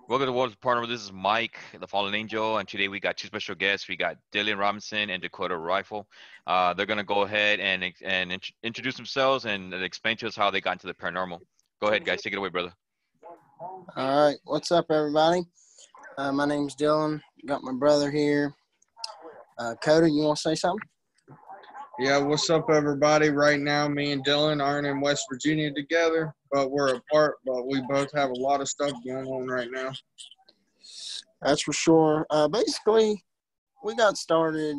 Welcome to World's Partner. This is Mike, the Fallen Angel, and today we got two special guests. We got Dillion Robinson and Dakota Rifle. They're gonna go ahead and introduce themselves and explain to us how they got into the paranormal. Go ahead, guys. Take it away, brother. All right, what's up, everybody? My name's Dylan. Got my brother here. Coda, you want to say something? Yeah, what's up, everybody? Right now, me and Dylan aren't in West Virginia together, but we're apart, but we both have a lot of stuff going on right now. That's for sure. Basically, we got started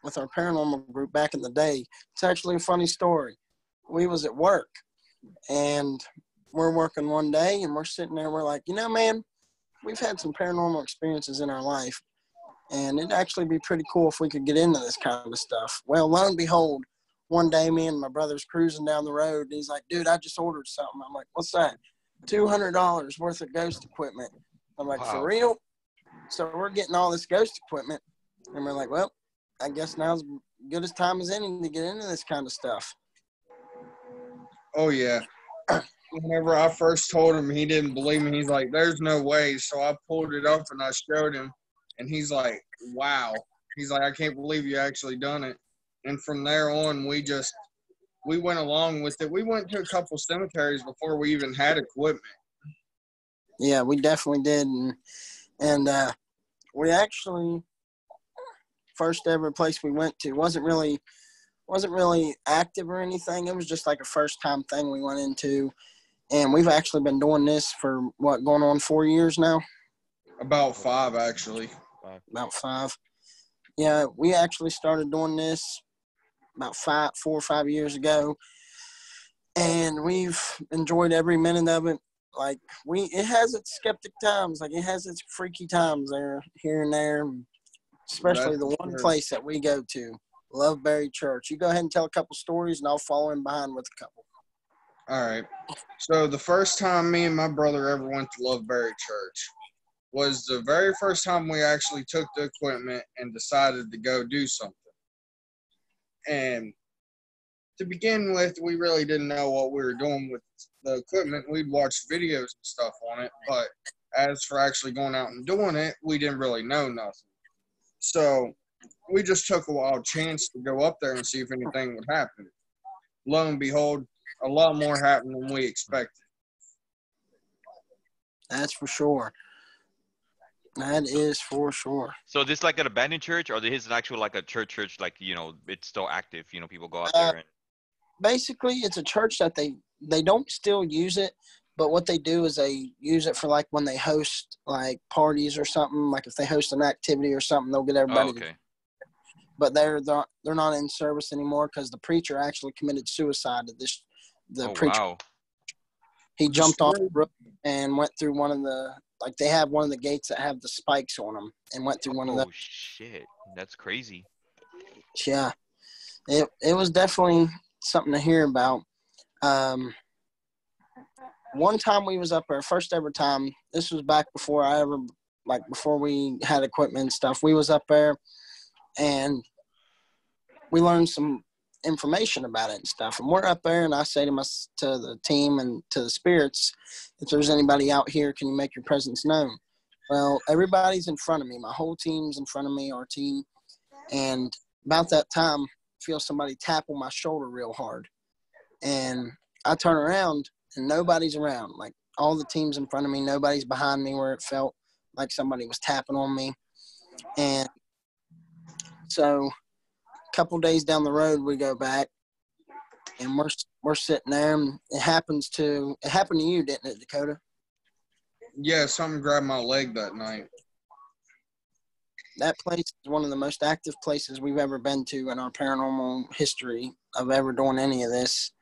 with our paranormal group back in the day. It's actually a funny story. We was at work, and we're working one day, and we're sitting there, we're like, man, we've had some paranormal experiences in our life, and it'd actually be pretty cool if we could get into this kind of stuff. Well, lo and behold, one day me and my brother's cruising down the road, and he's like, dude, I just ordered something. I'm like, what's that? $200 worth of ghost equipment. I'm like, Wow. for real? So we're getting all this ghost equipment, and we're like, well, I guess now's as good as time as any to get into this kind of stuff. Oh, yeah. Whenever I first told him, he didn't believe me. He's like, there's no way. So I pulled it up and I showed him, and he's like, wow. He's like, I can't believe you actually done it. And from there on, we went along with it. We went to a couple cemeteries before we even had equipment. Yeah, we definitely did. And we actually, first ever place we went to wasn't really active or anything. It was just like a first time thing we went into. And we've actually been doing this for going on 4 years now? About 5, actually. About 5. Yeah, we actually started doing this about 4 or 5 years ago. And we've enjoyed every minute of it. Like, it has its skeptic times. Like, it has its freaky times there, here and there. Especially the one place that we go to, Loveberry Church. You go ahead and tell a couple stories, and I'll follow in behind with a couple. All right. So the first time me and my brother ever went to Loveberry Church was the very first time we actually took the equipment and decided to go do something. And to begin with, we really didn't know what we were doing with the equipment. We'd watched videos and stuff on it, but as for actually going out and doing it, we didn't really know nothing. So we just took a wild chance to go up there and see if anything would happen. Lo and behold, a lot more happened than we expected. That's for sure. That is for sure. So this like an abandoned church, or this is actual like a church, like, it's still active. People go out there and. Basically, it's a church that they don't still use it, but what they do is they use it for like when they host like parties or something. Like if they host an activity or something, they'll get everybody. Oh, okay. But they're not in service anymore because the preacher actually committed suicide. Preacher. Wow. He jumped off the roof and went through one of the, like they have one of the gates that have the spikes on them, and went through one of those. Oh shit, that's crazy. Yeah, it was definitely something to hear about. One time we was up there, first ever time, this was back before we had equipment and stuff. We was up there and we learned some information about it and stuff. And we're up there, and I say to the team and to the spirits, if there's anybody out here, can you make your presence known? Well, everybody's in front of me. My whole team's in front of me, our team. And about that time, I feel somebody tap on my shoulder real hard. And I turn around, and nobody's around. Like, all the team's in front of me. Nobody's behind me where it felt like somebody was tapping on me. And so a couple days down the road, we go back, and we're sitting there, and it happened to you, didn't it, Dakota? Yeah, something grabbed my leg that night. That place is one of the most active places we've ever been to in our paranormal history of ever doing any of this.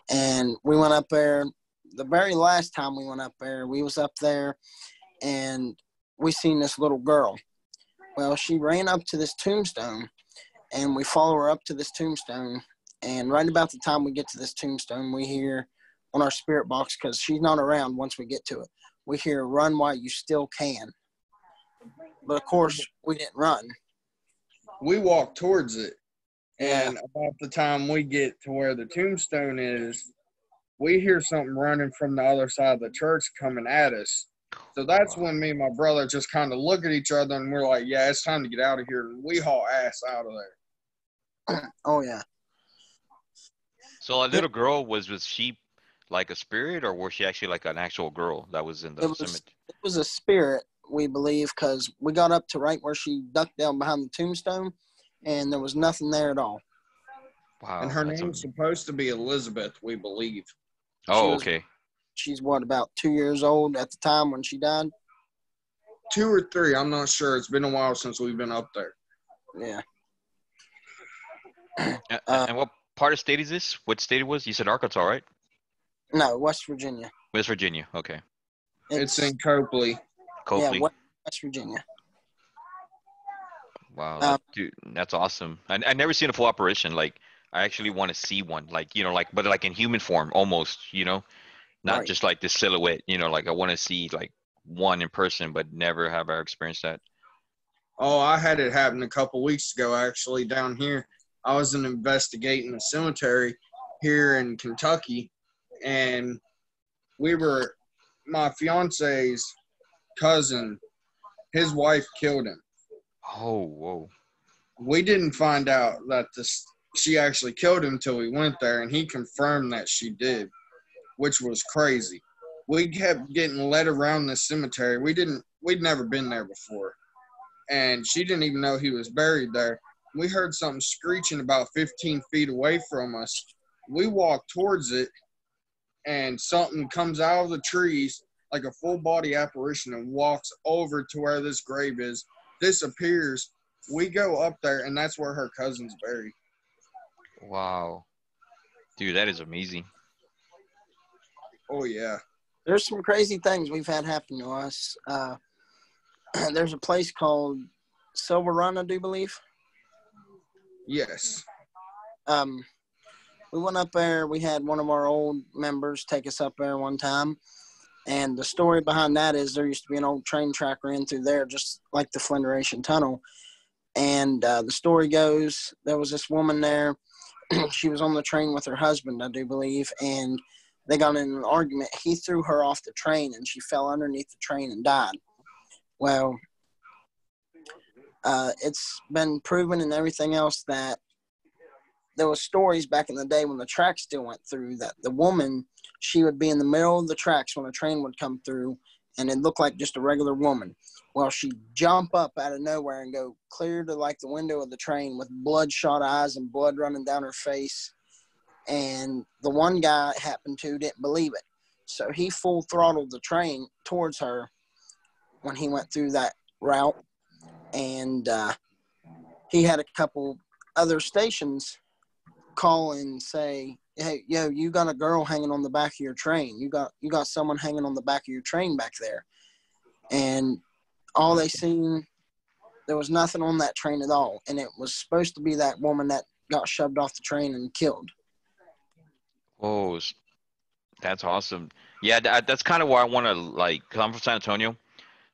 And we went up there, the very last time we went up there, we was up there, and we seen this little girl. Well, she ran up to this tombstone, and we follow her up to this tombstone. And right about the time we get to this tombstone, we hear on our spirit box, because she's not around once we get to it, we hear, "Run while you still can." But of course, we didn't run. We walked towards it. And about the time we get to where the tombstone is, we hear something running from the other side of the church coming at us. So that's Wow. when me and my brother just kind of look at each other and we're like, yeah, it's time to get out of here. And we haul ass out of there. Oh yeah. So a It, little girl was she like a spirit, or was she actually like an actual girl that was in it the was cemetery? it was a spirit, we believe, because we got up to right where she ducked down behind the tombstone, and there was nothing there at all. And Wow, her that's a. name's supposed to be Elizabeth, we believe. She Oh, was okay. she's what, about 2 years old at the time when she died. 2 or 3, I'm not sure. It's been a while since we've been up there. Yeah. And what part of state is this? What state it was? You said Arkansas, right? No, West Virginia. West Virginia. Okay. It's in Copley. Yeah, Copley. West Virginia. Wow, Um, dude, that's awesome. I never seen a full operation. Like, I actually want to see one. Like, like, but like in human form, almost. Not right. just like the silhouette. Like I want to see like one in person, but never have I experienced that. Oh, I had it happen a couple weeks ago, actually, down here. I was investigating a cemetery here in Kentucky, and my fiance's cousin, his wife killed him. Oh, whoa. We didn't find out that she actually killed him until we went there, and he confirmed that she did, which was crazy. We kept getting led around the cemetery. We'd never been there before, and she didn't even know he was buried there. We heard something screeching about 15 feet away from us. We walked towards it, and something comes out of the trees like a full body apparition and walks over to where this grave is, disappears. We go up there, and that's where her cousin's buried. Wow. Dude, that is amazing. Oh, yeah. There's some crazy things we've had happen to us. There's a place called Silver Run, I do believe. Yes. We went up there. We had one of our old members take us up there one time. And the story behind that is there used to be an old train track ran through there, just like the Flindration Tunnel. And the story goes, there was this woman there. She was on the train with her husband, I do believe, and they got in an argument. He threw her off the train, and she fell underneath the train and died. Well, it's been proven and everything else that there was stories back in the day when the track still went through that the woman, she would be in the middle of the tracks when a train would come through, and it looked like just a regular woman. Well, she'd jump up out of nowhere and go clear to like the window of the train with bloodshot eyes and blood running down her face. And the one guy it happened to didn't believe it. So he full throttled the train towards her when he went through that route. And he had a couple other stations call and say, hey, yo, you got a girl hanging on the back of your train. You got someone hanging on the back of your train back there. And all they seen, there was nothing on that train at all. And it was supposed to be that woman that got shoved off the train and killed. Oh, that's awesome. Yeah, that's kind of why I want to like. 'Cause I'm from San Antonio,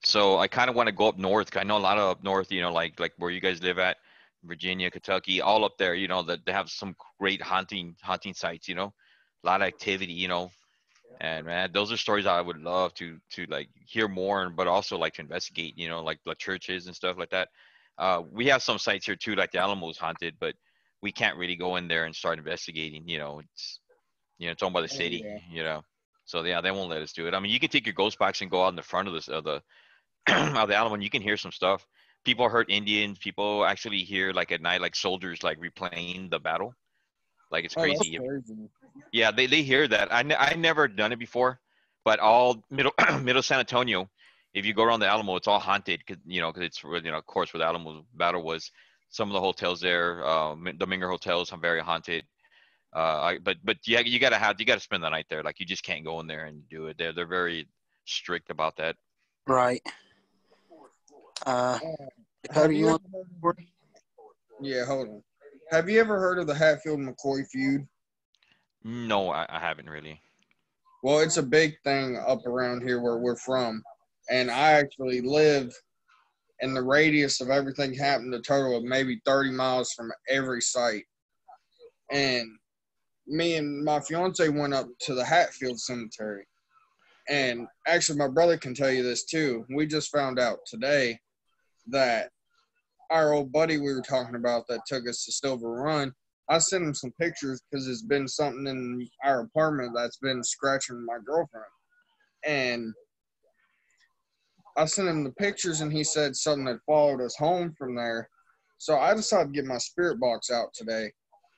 so I kind of want to go up north. 'Cause I know a lot of up north. Like where you guys live at, Virginia, Kentucky, all up there. That they have some great hunting sites. A lot of activity. And man, those are stories I would love to like hear more, but also like to investigate. Like the churches and stuff like that. We have some sites here too, like the Alamo is haunted, but we can't really go in there and start investigating. It's owned by the Oh, city. yeah. So yeah, they won't let us do it. I mean, you can take your ghost box and go out in the front of the of the Alamo, and you can hear some stuff. People heard Indians. People actually hear like at night, like soldiers like replaying the battle. Like it's Oh, that's crazy. crazy. Yeah, they hear that. I never done it before, but all middle San Antonio, if you go around the Alamo, it's all haunted. Cause it's of course where the Alamo battle was. Some of the hotels there, the Minger hotels, are very haunted. But yeah, you gotta spend the night there. Like you just can't go in there and do it. They're very strict about that. Right. Have Dakota, you you ever want? heard Yeah, hold on. Have you ever heard of the Hatfield-McCoy feud? No, I haven't really. Well, it's a big thing up around here where we're from. And I actually live in the radius of everything happened, a total of maybe 30 miles from every site. And me and my fiance went up to the Hatfield Cemetery. And actually, my brother can tell you this too. We just found out today that our old buddy we were talking about that took us to Silver Run, I sent him some pictures because it's been something in our apartment that's been scratching my girlfriend. And I sent him the pictures, and he said something had followed us home from there. So I decided to get my spirit box out today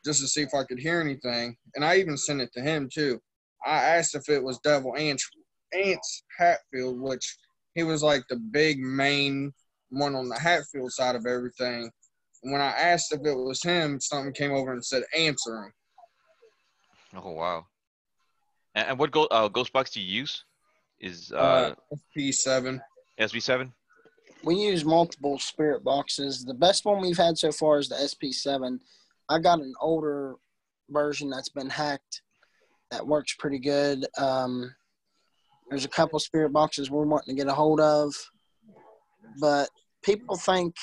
just to see if I could hear anything. And I even sent it to him, too. I asked if it was Devil Ants Hatfield, which he was like the big main one on the Hatfield side of everything. And when I asked if it was him, something came over and said, answer him. Oh, wow. And what ghost box do you use? Is SP7. SB7? We use multiple spirit boxes. The best one we've had so far is the SP7. I got an older version that's been hacked that works pretty good. There's a couple spirit boxes we're wanting to get a hold of. But people think,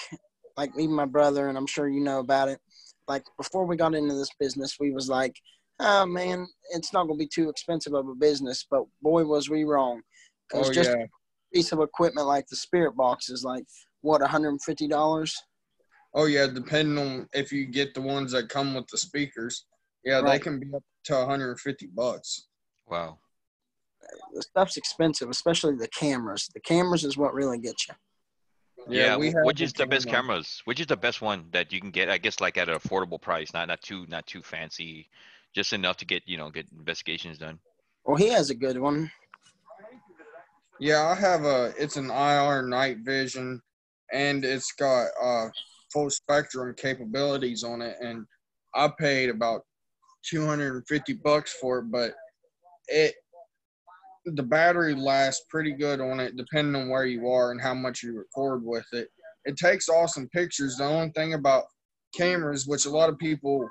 like even my brother, and I'm sure you know about it, like before we got into this business, we was like, oh man, it's not going to be too expensive of a business. But boy, was we wrong. Because just a piece of equipment like the spirit box is like, what, $150? Oh, yeah, depending on if you get the ones that come with the speakers. Yeah, Right. They can be up to $150. Wow. The stuff's expensive, especially the cameras. The cameras is what really gets you. Yeah, we have which is the best camera. cameras? Which is the best one that you can get? I guess like at an affordable price, not too fancy, just enough to get investigations done. Well, he has a good one. Yeah, I have it's an IR night vision, and it's got full spectrum capabilities on it, and I paid about $250 for it, but the battery lasts pretty good on it depending on where you are and how much you record with it. It takes awesome pictures. The only thing about cameras, which a lot of people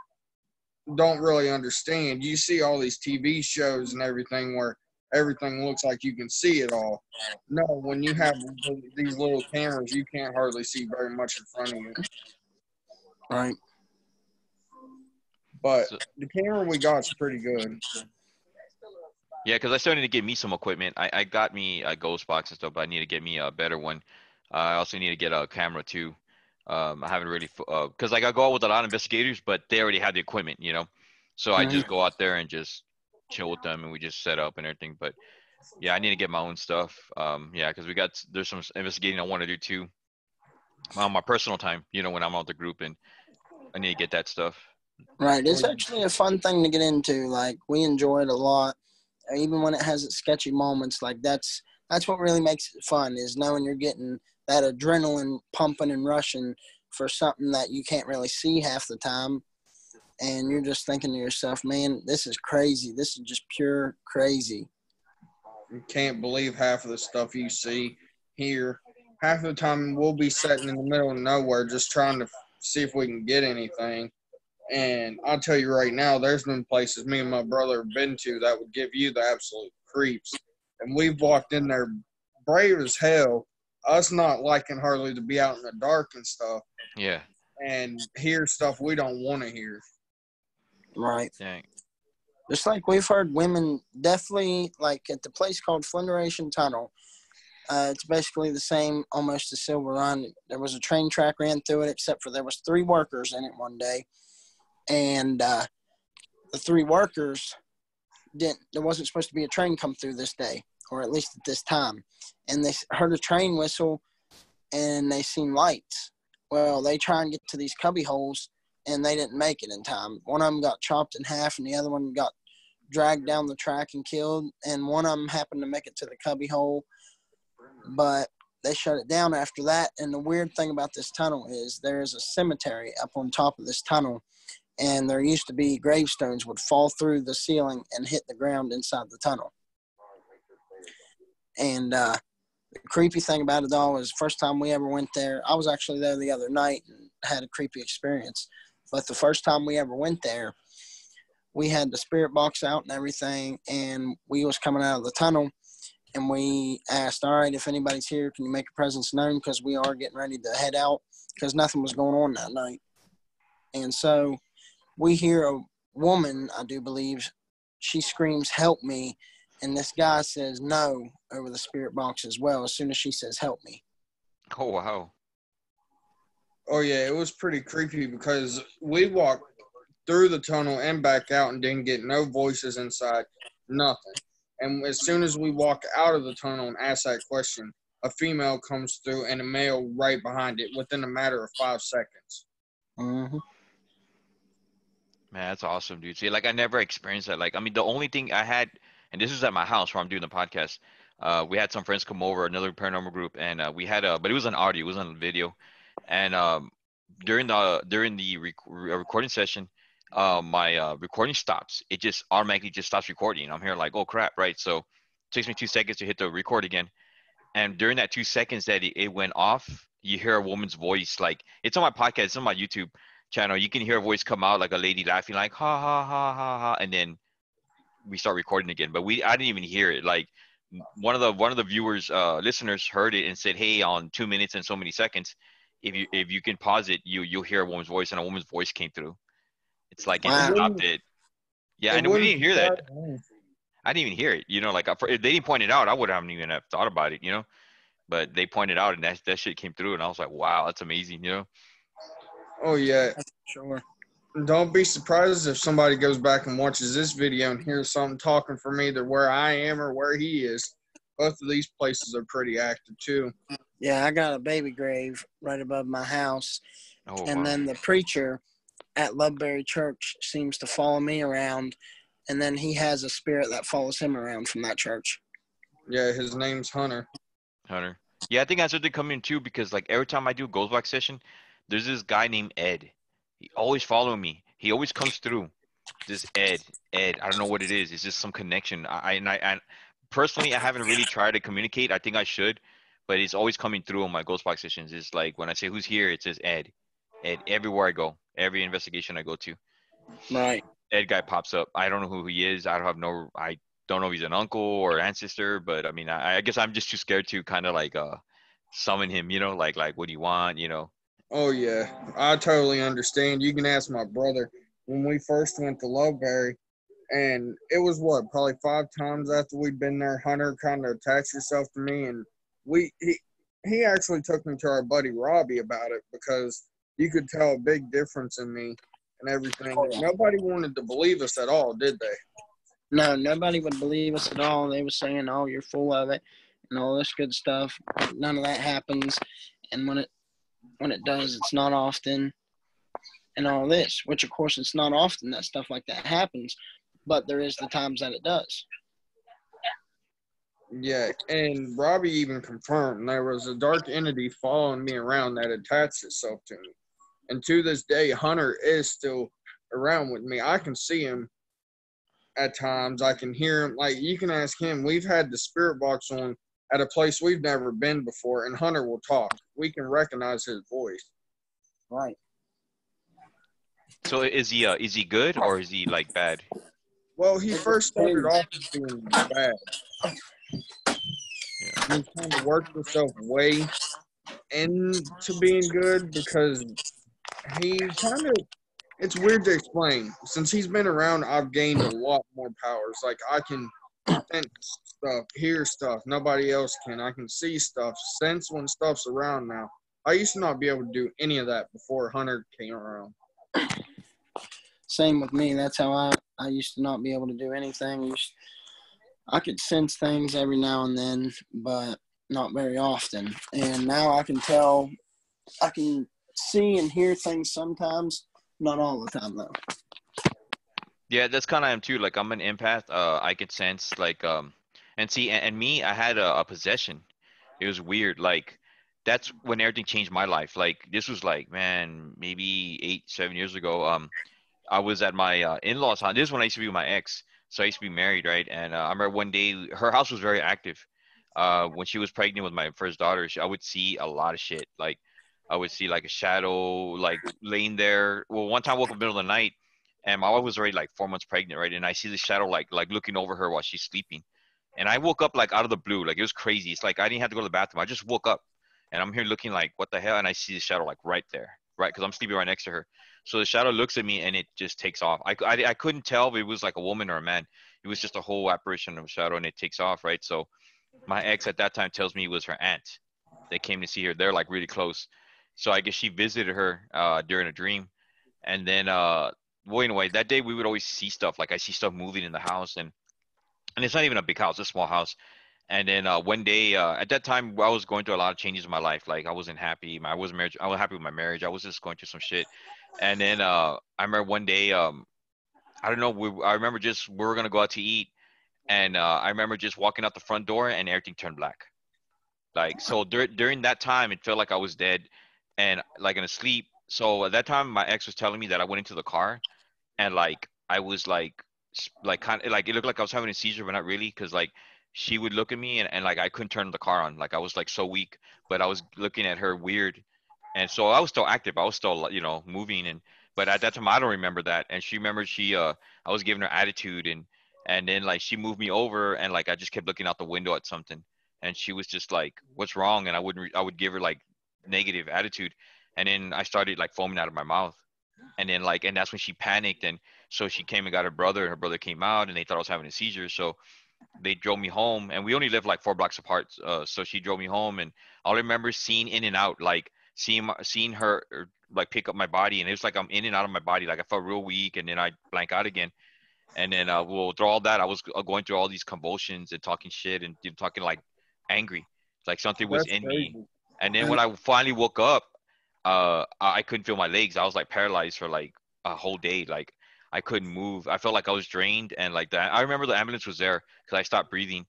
don't really understand, you see all these TV shows and everything where everything looks like you can see it all. No, when you have these little cameras, you can't hardly see very much in front of you. Right. But the camera we got is pretty good. Yeah, because I still need to get me some equipment. I got me a ghost box and stuff, but I need to get me a better one. I also need to get a camera too. I haven't really, because like I go out with a lot of investigators, but they already have the equipment, So I just go out there and just chill with them, and we just set up and everything. But yeah, I need to get my own stuff. Yeah, because there's some investigating I want to do too on my personal time, when I'm out the group, and I need to get that stuff. Right. It's actually a fun thing to get into. Like, we enjoy it a lot. Even when it has its sketchy moments, like that's what really makes it fun, is knowing you're getting that adrenaline pumping and rushing for something that you can't really see half the time. And you're just thinking to yourself, man, this is crazy. This is just pure crazy. You can't believe half of the stuff you see here. Half of the time we'll be sitting in the middle of nowhere just trying to see if we can get anything. And I'll tell you right now, there's been places me and my brother have been to that would give you the absolute creeps. And we've walked in there brave as hell, us not liking hardly to be out in the dark and stuff. Yeah. And hear stuff we don't want to hear. Right. Dang. Just like we've heard women definitely, like at the place called Flindration Tunnel. It's basically the same almost as Silver Run. There was a train track ran through it, except for there was 3 workers in it one day. And the 3 workers there wasn't supposed to be a train come through this day, or at least at this time. And they heard a train whistle, and they seen lights. Well, they try and get to these cubby holes, and they didn't make it in time. One of them got chopped in half, and the other one got dragged down the track and killed. And one of them happened to make it to the cubby hole, but they shut it down after that. And the weird thing about this tunnel is there is a cemetery up on top of this tunnel. And there used to be gravestones would fall through the ceiling and hit the ground inside the tunnel. And the creepy thing about it all is, first time we ever went there, I was actually there the other night and had a creepy experience. But the first time we ever went there, we had the spirit box out and everything, and we was coming out of the tunnel, and we asked, all right, if anybody's here, can you make your presence known? Because we are getting ready to head out, because nothing was going on that night. And so we hear a woman, I do believe, she screams, help me. And this guy says no over the spirit box as well as soon as she says, help me. Oh, wow. Oh yeah, it was pretty creepy because we walked through the tunnel and back out and didn't get no voices inside, nothing. And as soon as we walk out of the tunnel and ask that question, a female comes through and a male right behind it within a matter of 5 seconds. Mm-hmm. Man, that's awesome, dude. See, like I never experienced that. Like, I mean, the only thing I had, and this was at my house where I'm doing the podcast. We had some friends come over, another paranormal group, and we had but it was on audio, it was on video, and during the recording session, my recording stops. It just automatically just stops recording. I'm here like, oh crap, right? So, it takes me 2 seconds to hit the record again, and during that 2 seconds that it went off, you hear a woman's voice. Like it's on my podcast, it's on my YouTube channel. You can hear a voice come out like a lady laughing, like ha ha ha ha ha, and then we start recording again. But I didn't even hear it. Like one of the viewers, listeners heard it and said, hey, on 2 minutes and so many seconds, if you can pause it, you'll hear a woman's voice, and a woman's voice came through. It's like it Wow. stopped it. Yeah, It and we wouldn't didn't hear that. surprise me. I didn't even hear it. Like if they didn't point it out, I would haven't even have thought about it. But they pointed out, and that shit came through, and I was like, wow, that's amazing. Oh yeah. Sure. Don't be surprised if somebody goes back and watches this video and hears something talking from either where I am or where he is. Both of these places are pretty active too. Yeah, I got a baby grave right above my house. Oh, And wow. then the preacher at Loveberry Church seems to follow me around. And then he has a spirit that follows him around from that church. Yeah, his name's Hunter. Hunter. Yeah, I think I started coming too because like every time I do a ghost box session, there's this guy named Ed. He always following me. He always comes through. This Ed. I don't know what it is. It's just some connection. I personally, I haven't really tried to communicate. I think I should, but it's always coming through on my ghost box sessions. It's like when I say who's here, it says Ed. Ed everywhere I go, every investigation I go to. Right. Ed guy pops up. I don't know who he is. I don't know if he's an uncle or ancestor, but I mean, I guess I'm just too scared to kind of like summon him. Like what do you want. Oh yeah, I totally understand. You can ask my brother when we first went to Loveberry, and it was probably 5 times after we'd been there. Hunter kind of attached himself to me, and he actually took me to our buddy Robbie about it because you could tell a big difference in me and everything. Oh, yeah. Nobody wanted to believe us at all, did they? No, nobody would believe us at all. They were saying, oh, you're full of it and all this good stuff. None of that happens. And when it does, it's not often and all this, which of course it's not often that stuff like that happens, but there is the times that it does. Yeah, and Robbie even confirmed there was a dark entity following me around that attached itself to me. And to this day, Hunter is still around with me. I can see him at times. I can hear him. Like, you can ask him. We've had the spirit box on at a place we've never been before, and Hunter will talk. We can recognize his voice. Right. So is he good or is he like bad? Well, he first started off as being bad. Yeah. He's kind of worked himself way into being good because he kind of, it's weird to explain. Since he's been around, I've gained a lot more powers. Like, I can sense stuff, hear stuff nobody else can. I can see stuff, sense when stuff's around now. I used to not be able to do any of that before Hunter came around. Same with me. That's how I used to not be able to do anything. I could sense things every now and then, but not very often. And now I can tell, I can see and hear things sometimes, not all the time though. Yeah, that's kind of I am too. Like I'm an empath. I could sense like and see and me, I had a possession. It was weird. Like that's when everything changed my life. Like this was like man, maybe 8, 7 years ago. I was at my in-laws' house. This is when I used to be with my ex. So I used to be married, right? And I remember one day her house was very active. When she was pregnant with my first daughter, I would see a lot of shit. Like I would see like a shadow, like laying there. Well, one time I woke up in the middle of the night, and my wife was already like 4 months pregnant, right? And I see the shadow like looking over her while she's sleeping. And I woke up like out of the blue, like it was crazy. It's like I didn't have to go to the bathroom. I just woke up, and I'm here looking like what the hell, and I see the shadow like right there, right, because I'm sleeping right next to her. So the shadow looks at me and it just takes off. I couldn't tell if it was like a woman or a man. It was just a whole apparition of a shadow and it takes off, right? So my ex at that time tells me it was her aunt. They came to see her. They're like really close. So I guess she visited her during a dream. And then well, anyway, that day we would always see stuff. Like I see stuff moving in the house, and it's not even a big house, it's a small house. And then one day, at that time, I was going through a lot of changes in my life. Like I wasn't happy. I wasn't married. I wasn't happy with my marriage. I was just going through some shit. And then I remember one day, I don't know. I remember just we were gonna go out to eat, and I remember just walking out the front door, and everything turned black. Like so, during that time, it felt like I was dead, and like in a sleep. So at that time, my ex was telling me that I went into the car, and like I was like kind of like it looked like I was having a seizure, but not really, because like she would look at me and like I couldn't turn the car on, like I was like so weak, but I was looking at her weird, and so I was still active, I was still moving, and but at that time I don't remember that, and she remembered I was giving her attitude, and then like she moved me over, and like I just kept looking out the window at something, and she was just like, "What's wrong?" And I would give her like negative attitude, and then I started like foaming out of my mouth, and then like and that's when she panicked, and so she came and got her brother, and her brother came out, and they thought I was having a seizure, so they drove me home, and we only lived like 4 blocks apart, so she drove me home, and I remember seeing in and out, like seeing her like pick up my body, and it was like I'm in and out of my body, like I felt real weak, and then I blank out again, and then well, through all that I was going through all these convulsions and talking shit and talking like angry, like something was That's in me, crazy. and then when I finally woke up, I couldn't feel my legs. I was like paralyzed for like a whole day. Like I couldn't move. I felt like I was drained, and like that. I remember the ambulance was there because I stopped breathing.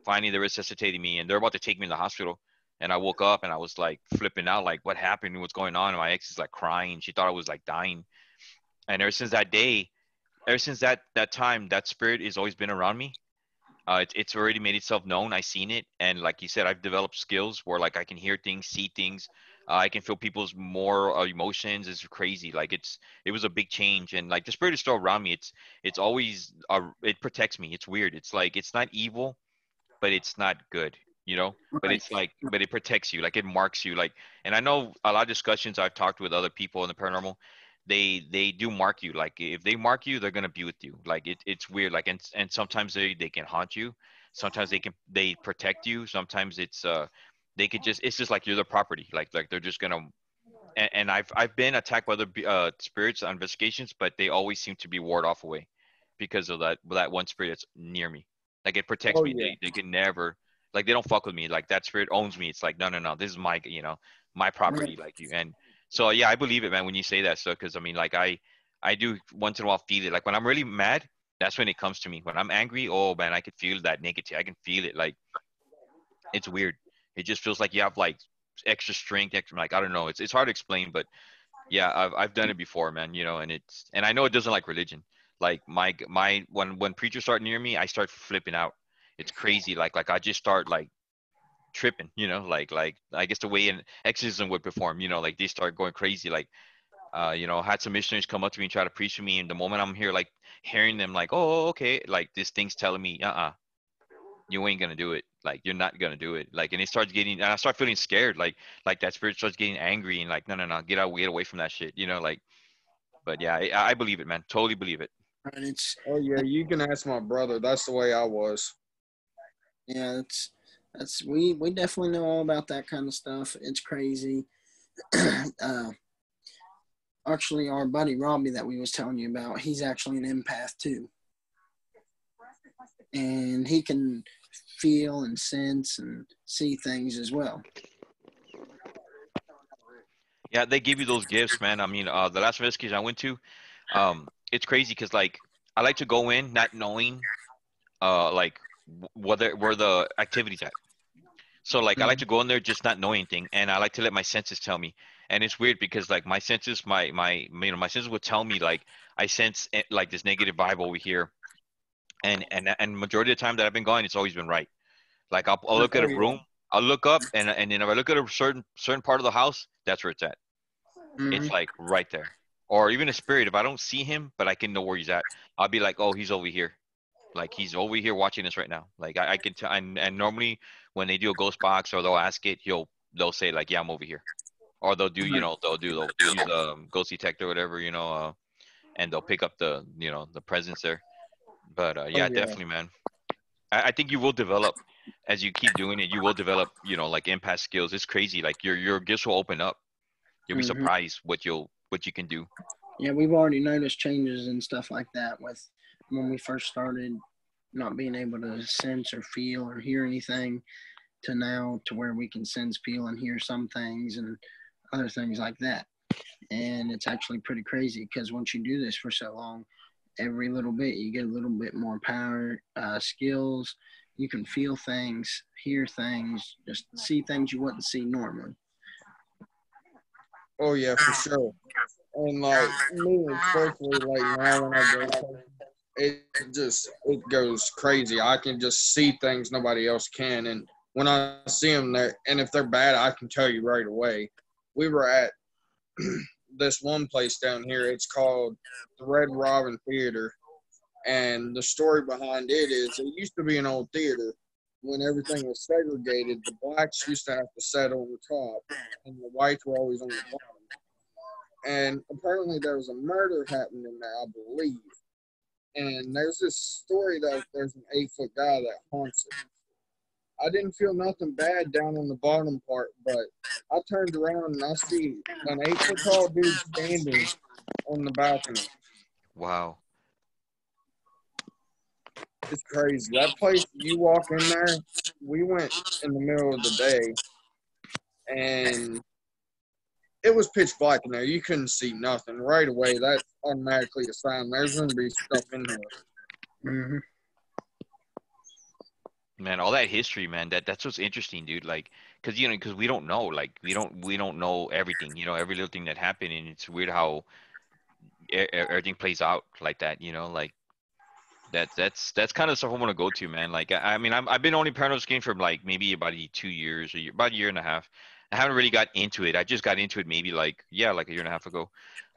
Finally, they resuscitated me, and they're about to take me to the hospital. And I woke up, and I was like flipping out, like what happened? What's going on? And my ex is like crying. She thought I was like dying. And ever since that day, ever since that time, that spirit has always been around me. It's already made itself known. I seen it, and like you said, I've developed skills where like I can hear things, see things. I can feel people's more emotions. It's crazy. Like it was a big change, and like the spirit is still around me. It's always it protects me. It's weird. It's like it's not evil, but it's not good. But Right. it's like but it protects you. Like it marks you. Like and I know a lot of discussions I've talked with other people in the paranormal, they do mark you. Like if they mark you, they're gonna be with you. Like it's weird. Like and sometimes they can haunt you. Sometimes they protect you. Sometimes they could just it's just like you're the property. Like they're just gonna and I've been attacked by other spirits on investigations, but they always seem to be ward off away because of that one spirit that's near me. Like it protects Oh me. yeah. They can never like they don't fuck with me. Like that spirit owns me. It's like no, this is my my Right. property. Like you and so yeah, I believe it, man. When you say that stuff, because I mean, like I do once in a while feel it. Like when I'm really mad, that's when it comes to me. When I'm angry, oh man, I can feel that negative. I can feel it. Like it's weird. It just feels like you have like extra strength. Extra, like I don't know. It's hard to explain, but yeah, I've done it before, man. And I know it doesn't like religion. Like my when preachers start near me, I start flipping out. It's crazy. Like I just start like tripping. Like I guess the way an exorcism would perform. Like they start going crazy. Like had some missionaries come up to me and try to preach to me, and the moment I'm here, like hearing them, like, oh, okay, like this thing's telling me, you ain't gonna do it. Like you're not gonna do it. Like, and it starts getting, and I start feeling scared. Like that spirit starts getting angry and like, no, get away from that shit. Like, but yeah, I believe it, man. Totally believe it. And it's Oh yeah. You can ask my brother. That's the way I was. yeah, that's we definitely know all about that kind of stuff. It's crazy. uh, Actually, our buddy Robbie that we was telling you about, he's actually an empath too, and he can feel and sense and see things as well. Yeah, they give you those gifts, man. I mean, the last rescues I went to, it's crazy because like I like to go in not knowing, like where the activities at. So like I like Mhm. to go in there just not knowing anything, and I like to let my senses tell me. And it's weird because like my senses, my senses would tell me like I sense like this negative vibe over here, and majority of the time that I've been going, it's always been right. Like I'll look at Oh a yeah. room, I'll look up, and then if I look at a certain part of the house, that's where it's at. It's Mhm. like right there. Or even a spirit, if I don't see him, but I can know where he's at, I'll be like, oh, he's over here. Like he's over here watching us right now. Like I can tell. And normally when they do a ghost box or they'll ask it, they'll say like, yeah, I'm over here. or they'll use a ghost detector or whatever, and they'll pick up the presence there. But Oh yeah, yeah. definitely, man. I think you will develop as you keep doing it. You will develop, like empath skills. It's crazy. Like your gifts will open up. You'll be Hmm. surprised what you can do. Yeah, we've already noticed changes and stuff like that with when we first started not being able to sense or feel or hear anything to now to where we can sense, feel, and hear some things and other things like that. And it's actually pretty crazy because once you do this for so long, every little bit you get a little bit more power, skills. You can feel things, hear things, just see things you wouldn't see normally. Oh yeah, for sure. And like me, especially like now when I go places, it goes crazy. I can just see things nobody else can, and when I see them there, and if they're bad, I can tell you right away. We were at this one place down here. It's called the Red Robin Theater, and the story behind it is it used to be an old theater. When everything was segregated, the blacks used to have to sit on the top, and the whites were always on the bottom. And apparently there was a murder happening there, I believe. And there's this story that there's an 8-foot guy that haunts it. I didn't feel nothing bad down on the bottom part, but I turned around and I see an 8-foot tall dude standing on the balcony. Wow. It's crazy. That place, you walk in there, we went in the middle of the day and it was pitch black in there. You couldn't see nothing. Right away, that's automatically a sign there's going to be stuff in here. Mm-hmm. Man, all that history, man. That's what's interesting, dude. Like, cause we don't know, like, we don't know everything, every little thing that happened, and it's weird how everything plays out like that, like that's kind of stuff I want to go to, man. Like, I mean, I've been only paranormal skiing for like maybe about 2 years, about a year and a half. I haven't really got into it. I just got into it maybe like, yeah, like a year and a half ago.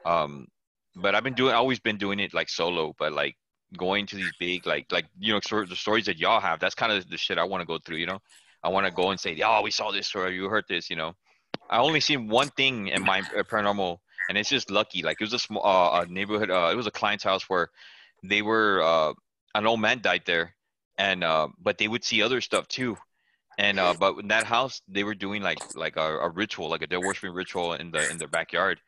Um, but always been doing it like solo, but like going to these big, like the stories that y'all have. That's kind of the shit I want to go through. I want to go and say, oh, we saw this story, you heard this. I only seen one thing in my paranormal, and it's just lucky. Like it was a small neighborhood. It was a client's house where they were an old man died there, and but they would see other stuff too. And but in that house, they were doing like a ritual, like a dead worshiping ritual in their backyard.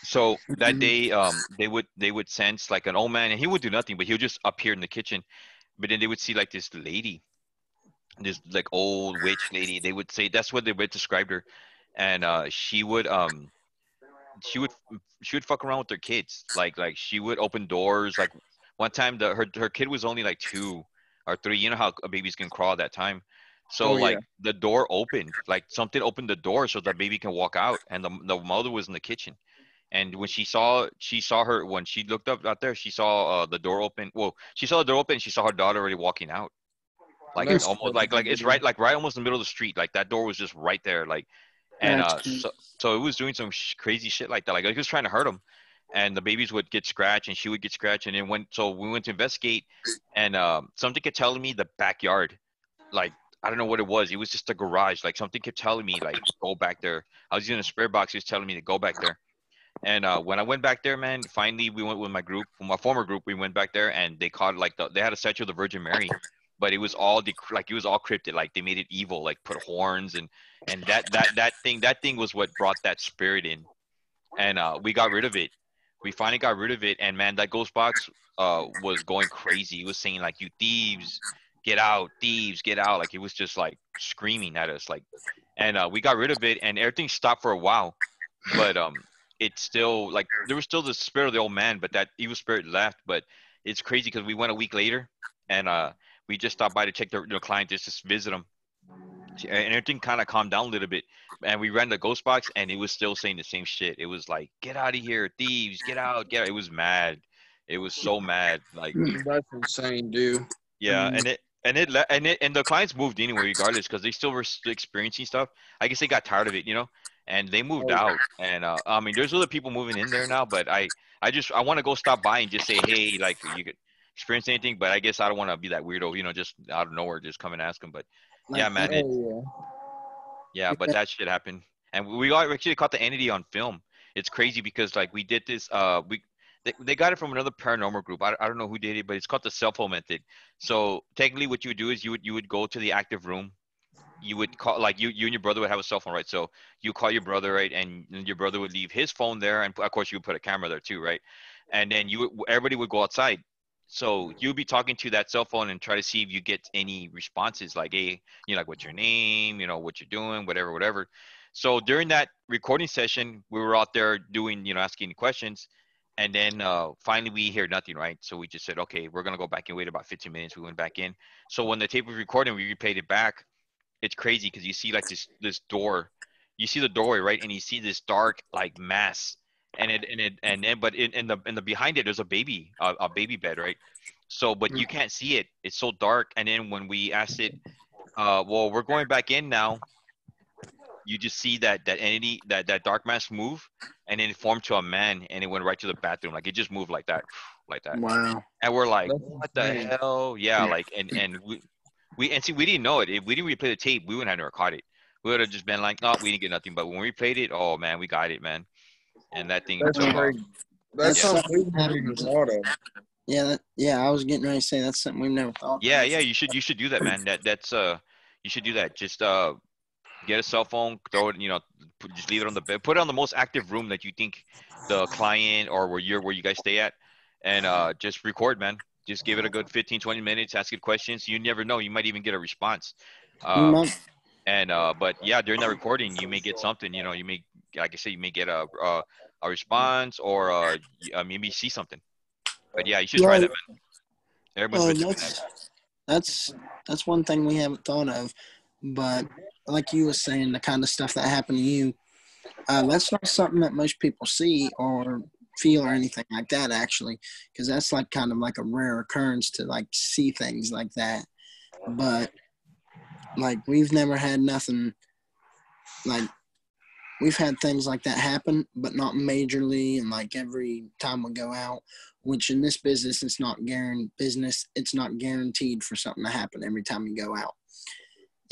So that Mm-hmm. day, they would sense like an old man, and he would do nothing, but he would just appear in the kitchen. But then they would see like this lady, this like old witch lady. They would say that's what they would describe her, and she would she would fuck around with their kids. Like she would open doors. Like one time, her kid was only like 2 or 3. You know how babies can crawl at that time. So Oh yeah. like the door opened, like something opened the door so the baby can walk out, and the mother was in the kitchen. And when she saw her when she looked up out there, she saw the door open. Well, she saw the door open. And she saw her daughter already walking out, like That's almost crazy, like it's dude. right almost in the middle of the street. Like that door was just right there. Like and That's so it was doing some crazy shit like that. Like it was trying to hurt him, and the babies would get scratched, and she would get scratched, and then we went to investigate, and something kept telling me the backyard, like I don't know what it was. It was just a garage. Like something kept telling me like go back there. I was using a spirit box. He was telling me to go back there. And when I went back there, man, finally we went with my group, my former group. We went back there, and they caught like they had a statue of the Virgin Mary, but it was all like it was all cryptid. Like they made it evil, like put horns and that thing was what brought that spirit in, and we got rid of it. We finally got rid of it, and man, that ghost box was going crazy. It was saying like, "You thieves, get out!" Like it was just like screaming at us, like, and we got rid of it, and everything stopped for a while, but it's still like there was still the spirit of the old man, but that evil spirit left. But it's crazy because we went a week later, and we just stopped by to check the client, just visit them, and everything kind of calmed down a little bit. And we ran the ghost box, and it was still saying the same shit. It was like, "Get out of here, thieves! Get out, get out!" It was mad. It was so mad. Like, That's insane, dude. yeah, and the clients moved anyway, regardless, because they still were experiencing stuff. I guess they got tired of it. And they moved Oh, out. And I mean, there's other people moving in there now, but I want to go stop by and just say, hey, like you could experience anything, but I guess I don't want to be that weirdo, just out of nowhere, just come and ask them. But yeah, like man, that. oh yeah, but that shit happened. and actually caught the entity on film. It's crazy because like we did this. They got it from another paranormal group. I don't know who did it, but it's called the cell phone method. So technically, what you would do is you would go to the active room. You would call, like, you and your brother would have a cell phone, right? So you call your brother, right, and your brother would leave his phone there, and of course you would put a camera there too, right? And then everybody would go outside. So you'd be talking to that cell phone and try to see if you get any responses, like, hey, like, what's your name, what you're doing, whatever, whatever. So during that recording session, we were out there doing, asking questions, and then finally we hear nothing, right? So we just said, okay, we're gonna go back and wait about 15 minutes. We went back in. So when the tape was recording, we replayed it back. It's crazy because you see like this door, you see the doorway, right, and you see this dark like mass, and then but in the behind it there's a baby bed, right? So but you can't see it, it's so dark. And then when we asked it, well, we're going back in now, you just see that entity, that dark mass move, and then it formed to a man, and it went right to the bathroom, like it just moved like that, like that. Wow. And we're like, That's what the insane. hell? Yeah, like, and we see, we didn't know it. If we didn't replay the tape, we wouldn't have never caught it. We would have just been like, no, we didn't get nothing. But when we played it, oh man, we got it, man. And that thing That's took off. crazy. That's That's something we've something never even happens. thought of. Yeah, I was getting ready to say that's something we've never thought Yeah, of. yeah, you should do that, man. That's you should do that. Just get a cell phone, throw it, just leave it on the bed, put it on the most active room that you think the client or where you guys stay at, and just record, man. Just give it a good 15, 20 minutes, ask it questions. You never know, you might even get a response. You Um, might. and but yeah, during that recording, you may get something. You may, like I said, you may get a response, or maybe see something. But yeah, you should try Yeah. that, man. Everyone's Well, been doing that. that's one thing we haven't thought of. But like you were saying, the kind of stuff that happened to you, that's not something that most people see or feel or anything like that, actually, because that's like kind of like a rare occurrence to like see things like that. But like we've never had nothing like we've had things like that happen, but not majorly. And like every time we go out, which in this business, it's not guaranteed for something to happen every time you go out.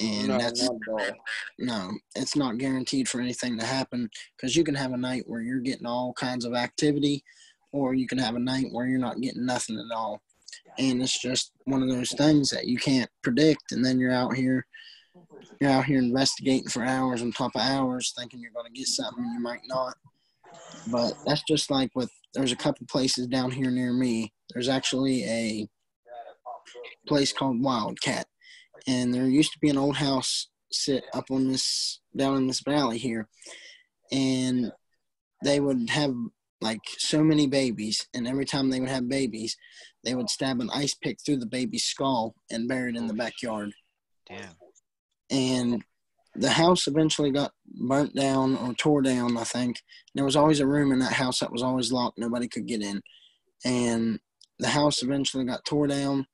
And No, that's not at all. no, it's not guaranteed for anything to happen, because you can have a night where you're getting all kinds of activity, or you can have a night where you're not getting nothing at all. And it's just one of those things that you can't predict. And then you're out here investigating for hours on top of hours, thinking you're going to get something, and you might not. But that's just like there's a couple places down here near me. There's actually a place called Wildcat, and there used to be an old house sit up down in this valley here, and they would have like so many babies, and every time they would have babies, they would stab an ice pick through the baby's skull and bury it in the backyard. Damn. And the house eventually got burnt down or tore down, I think. There was always a room in that house that was always locked. Nobody could get in. And the house eventually got tore down.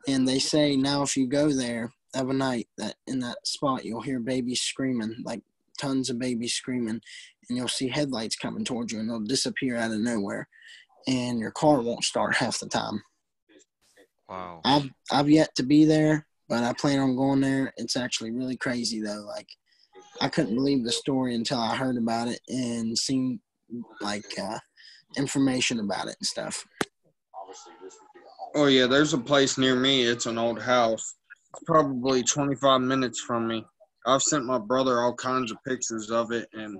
And they say now if you go there of a night, that in that spot, you'll hear babies screaming, like tons of babies screaming. And you'll see headlights coming towards you, and they'll disappear out of nowhere. And your car won't start half the time. Wow. I've yet to be there, but I plan on going there. It's actually really crazy, though. Like, I couldn't believe the story until I heard about it and seen, like, information about it and stuff. Oh yeah, there's a place near me. It's an old house. It's probably 25 minutes from me. I've sent my brother all kinds of pictures of it, and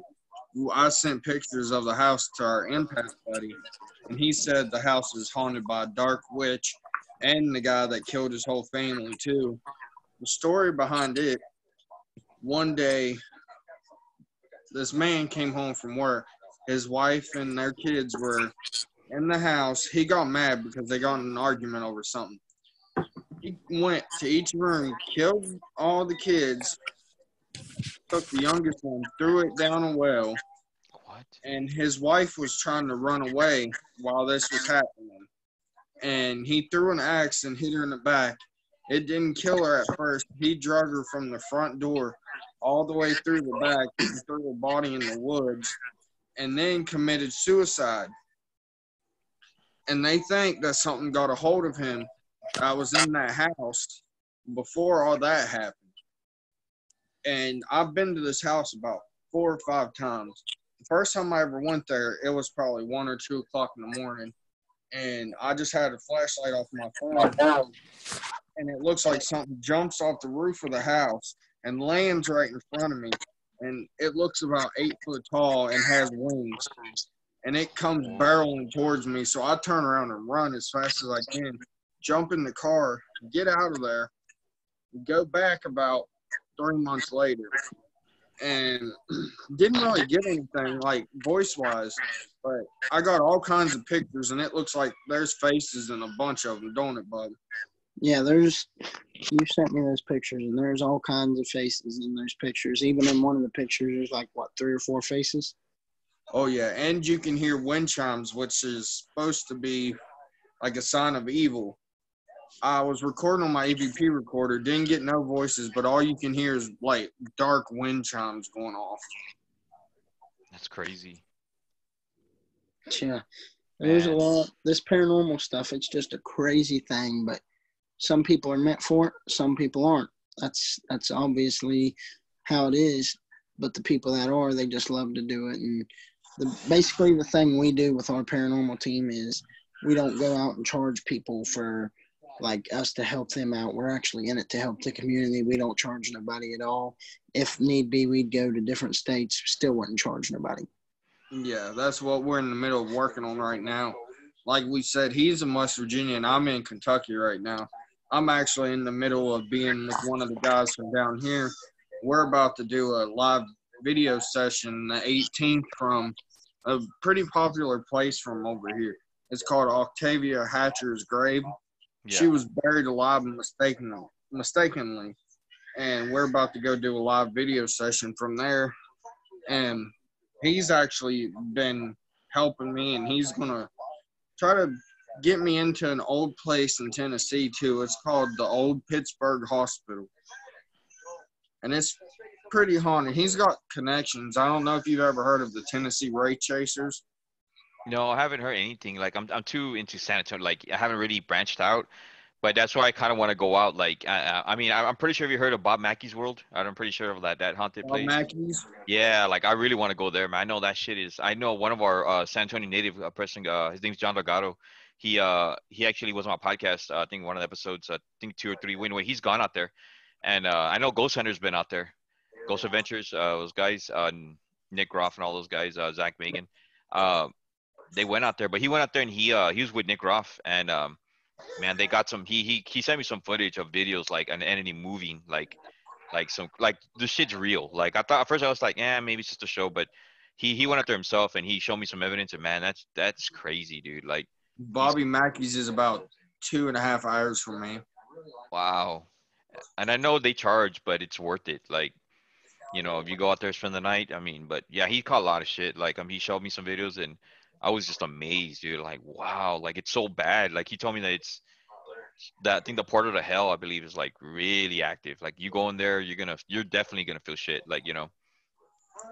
I sent pictures of the house to our empath buddy, and he said the house is haunted by a dark witch and the guy that killed his whole family too. The story behind it, one day this man came home from work. His wife and their kids were in the house. He got mad because they got in an argument over something. He went to each room, killed all the kids, took the youngest one, threw it down a well, What? and his wife was trying to run away while this was happening. And he threw an axe and hit her in the back. It didn't kill her at first. He drug her from the front door all the way through the back and threw her body in the woods, and then committed suicide. And they think that something got a hold of him. I was in that house before all that happened. And I've been to this house about 4 or 5 times. The first time I ever went there, it was probably 1 or 2 o'clock in the morning, and I just had a flashlight off my phone, and it looks like something jumps off the roof of the house and lands right in front of me, and it looks about 8 foot tall and has wings, and it comes barreling towards me. So I turn around and run as fast as I can, jump in the car, get out of there, go back about 3 months later, and didn't really get anything like voice-wise, but I got all kinds of pictures, and it looks like there's faces in a bunch of them, don't it, bud? Yeah, you sent me those pictures, and there's all kinds of faces in those pictures. Even in one of the pictures, there's like, what, 3 or 4 faces? Oh, yeah, and you can hear wind chimes, which is supposed to be like a sign of evil. I was recording on my EVP recorder, didn't get no voices, but all you can hear is like dark wind chimes going off. That's crazy. Yeah, there's a Man. lot. This paranormal stuff, it's just a crazy thing, but some people are meant for it, some people aren't. That's obviously how it is. But the people that are, they just love to do it. And basically the thing we do with our paranormal team is we don't go out and charge people for like us to help them out. We're actually in it to help the community. We don't charge nobody at all. If need be, we'd go to different states, still wouldn't charge nobody. Yeah, that's what we're in the middle of working on right now. Like we said, he's in West Virginia, and I'm in Kentucky right now. I'm actually in the middle of being with one of the guys from down here. We're about to do a live video session the 18th from a pretty popular place from over here. It's called Octavia Hatcher's Grave. Yeah. She was buried alive mistakenly, and we're about to go do a live video session from there. And he's actually been helping me, and he's going to try to get me into an old place in Tennessee, too. It's called the Old Pittsburgh Hospital. And it's pretty haunted. He's got connections. I don't know if you've ever heard of the Tennessee Wraith Chasers. No, I haven't heard anything. Like I'm too into San Antonio. Like I haven't really branched out, but that's why I kind of want to go out. Like I mean, I'm pretty sure you heard of Bob Mackey's World. I'm pretty sure of that haunted place. Mackey's. Yeah, like I really want to go there, man. I know that shit is. I know one of our San Antonio native person. His name's John Delgado. He actually was on my podcast. I think one of the episodes. I think 2 or 3. Anyway, he's gone out there, and I know Ghost Hunter's been out there. Ghost Adventures. Those guys, Nick Groff and all those guys. Zach Megan. They went out there, but he went out there and he was with Nick Groff, and man, they got some. He sent me some footage of videos like an entity moving, like some like the shit's real. Like I thought at first I was like, maybe it's just a show, but he went out there himself and he showed me some evidence, and man, that's crazy, dude. Like Bobby Mackey's is about 2.5 hours from me. wow, and I know they charge, but it's worth it. Like if you go out there spend the night, I mean, but yeah, he caught a lot of shit. Like he showed me some videos and I was just amazed, dude. Like, wow, like it's so bad. Like he told me that I think the portal to hell, I believe, is like really active. Like you go in there, you're definitely gonna feel shit. Like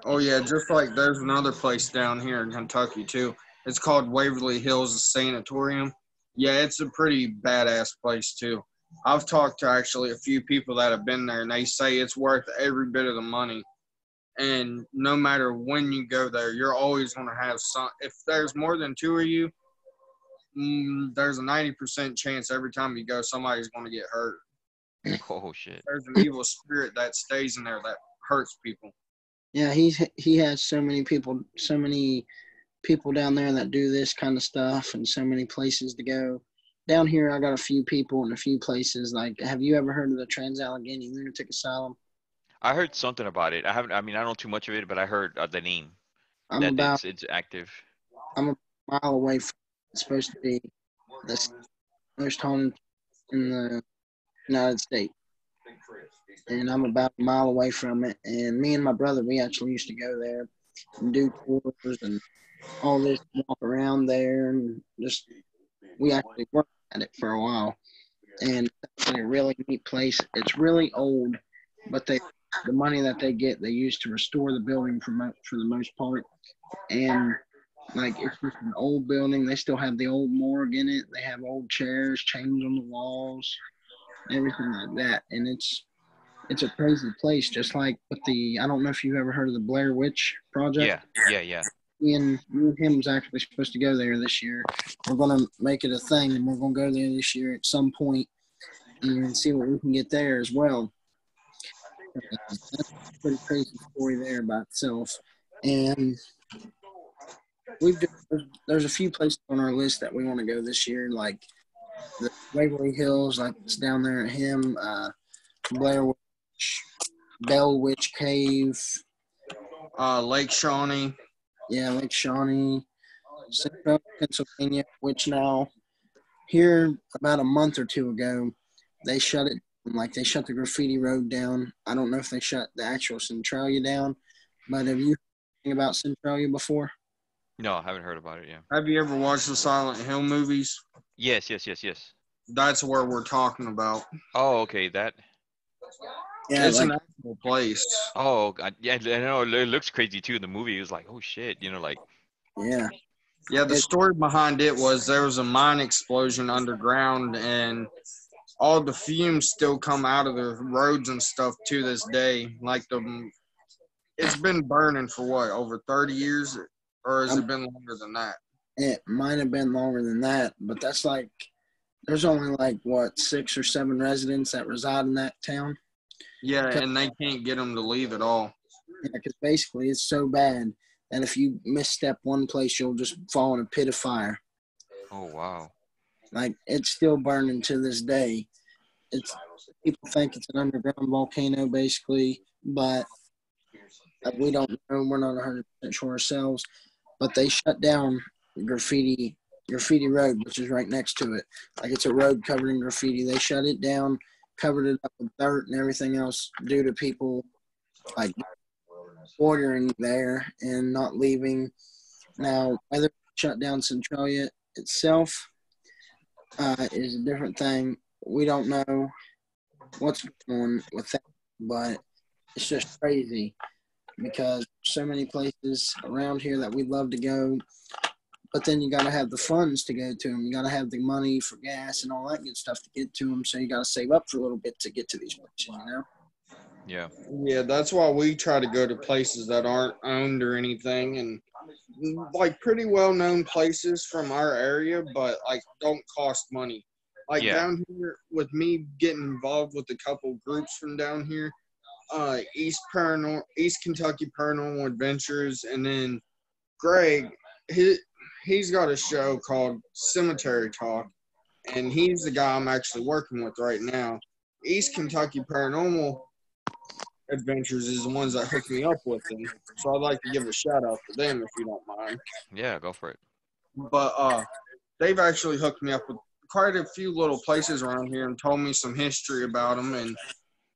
Oh yeah, just like there's another place down here in Kentucky too. It's called Waverly Hills Sanatorium. Yeah, it's a pretty badass place too. I've talked to actually a few people that have been there, and they say it's worth every bit of the money. And no matter when you go there, you're always going to have some. If there's more than 2 of you, there's a 90% chance every time you go, somebody's going to get hurt. oh shit. There's an evil spirit that stays in there that hurts people. Yeah, he has so many people down there that do this kind of stuff, and so many places to go. Down here, I got a few people in a few places. Like, have you ever heard of the Trans-Allegheny Lunatic Asylum? I heard something about it. I haven't. I mean, I don't know too much of it, but I heard the name. It's active. I'm a mile away from. It's supposed to be the most haunted in the United States, and I'm about a mile away from it. And me and my brother, we actually used to go there and do tours and all this, walk around there, and just we actually worked at it for a while. And it's a really neat place. It's really old, but the money that they get, they use to restore the building for the most part. And like it's just an old building. They still have the old morgue in it. They have old chairs, chains on the walls, everything like that. And it's it's a crazy place. Just like with I don't know if you've ever heard of the Blair Witch Project. Yeah. Me and him was actually supposed to go there this year. We're gonna make it a thing, and we're gonna go there this year at some point and see what we can get there as well. That's a pretty crazy story there by itself. And there's a few places on our list that we want to go this year, like the Waverly Hills, like it's down there at him, Blair Witch, Bell Witch Cave, Lake Shawnee. Yeah, Lake Shawnee, Central Pennsylvania, which now here about a month or two ago, they shut it. Like they shut the graffiti road down. I don't know if they shut the actual Centralia down, but have you heard anything about Centralia before? No, I haven't heard about it. Yeah. Have you ever watched the Silent Hill movies? Yes. That's where we're talking about. Oh, okay. That. Yeah, It's an actual place. Oh, yeah. I know it looks crazy too. The movie was like, oh shit, like. Yeah. Yeah, the story behind it was there was a mine explosion underground, and all the fumes still come out of the roads and stuff to this day. Like it's been burning for what, over 30 years, or has it been longer than that? It might have been longer than that, but that's like there's only like what 6 or 7 residents that reside in that town. Yeah, and they can't get them to leave at all. Yeah, because basically it's so bad that if you misstep one place, you'll just fall in a pit of fire. Oh wow! Like it's still burning to this day. People think it's an underground volcano, basically, but we don't know. We're not 100% sure ourselves. But they shut down graffiti road, which is right next to it. Like it's a road covered in graffiti. They shut it down, covered it up with dirt and everything else due to people like ordering there and not leaving. Now, whether shut down Centralia itself is a different thing. We don't know what's going on with that, but it's just crazy because so many places around here that we'd love to go, but then you got to have the funds to go to them. You got to have the money for gas and all that good stuff to get to them, so you got to save up for a little bit to get to these places, Yeah, that's why we try to go to places that aren't owned or anything, and like pretty well-known places from our area, but like don't cost money. Like down here, with me getting involved with a couple groups from down here, East Kentucky Paranormal Adventures, and then Greg, he's got a show called Cemetery Talk, and he's the guy I'm actually working with right now. East Kentucky Paranormal Adventures is the ones that hooked me up with them, so I'd like to give a shout out to them if you don't mind. Yeah, go for it. But they've actually hooked me up with quite a few little places around here and told me some history about them. And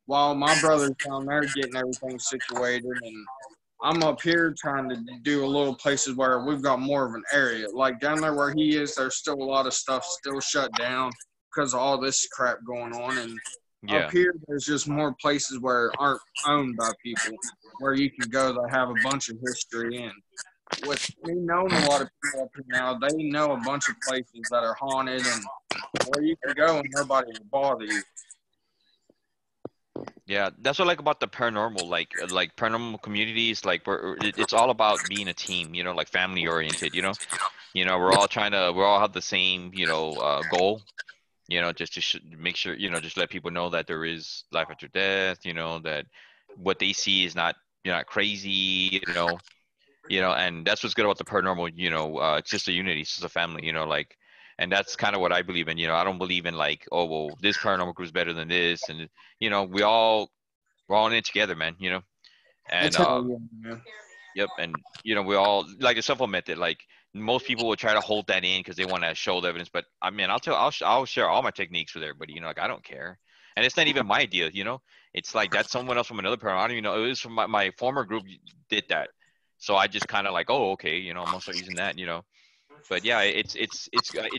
while my brother's down there getting everything situated, and I'm up here trying to do a little places where we've got more of an area. Like down there where he is, there's still a lot of stuff still shut down because of all this crap going on. And up here, there's just more places where aren't owned by people, where you can go that have a bunch of history in. With me knowing a lot of people up here now, they know a bunch of places that are haunted and where you can go and nobody will bother you. Yeah, that's what I like about the paranormal, like paranormal communities. Like it's all about being a team, like family oriented. We all have the same, goal. Just to make sure, just let people know that there is life after death. That what they see is not, you're not crazy. And that's what's good about the paranormal. It's just a unity, it's just a family. And that's kind of what I believe in. I don't believe in like, oh well, this paranormal group is better than this, and we're all in it together, man. And yep, and we all like to supplement it. Like most people will try to hold that in because they want to show the evidence, but I mean, I'll share all my techniques with everybody. Like I don't care, and it's not even my idea. It's like that's someone else from another paranormal. I don't even know. It was from my former group did that, so I just kind of like, oh okay, I'm gonna start using that. But yeah, it's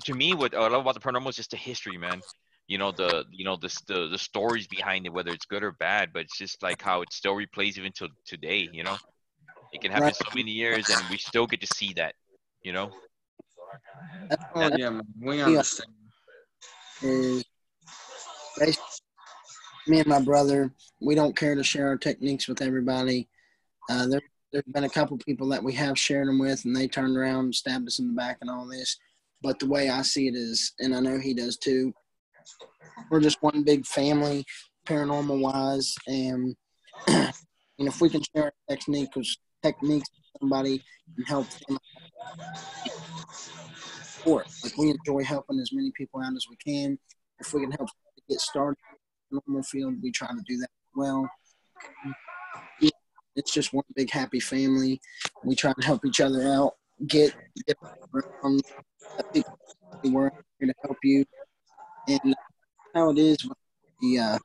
to me what I love about the paranormal is just the history, man. The stories behind it, whether it's good or bad, but it's just like how it still replays even till today. It can happen so many years, and we still get to see that. Oh yeah, man, we understand. Is me and my brother, we don't care to share our techniques with everybody. There's been a couple people that we have shared them with, and they turned around and stabbed us in the back and all this. But the way I see it is, and I know he does too, we're just one big family, paranormal-wise, and if we can share our techniques with somebody and help them support. Like, we enjoy helping as many people out as we can. If we can help somebody get started in the normal field, we try to do that as well. It's just one big happy family. We try to help each other out, get around. We're here to help you. And that's how it is with the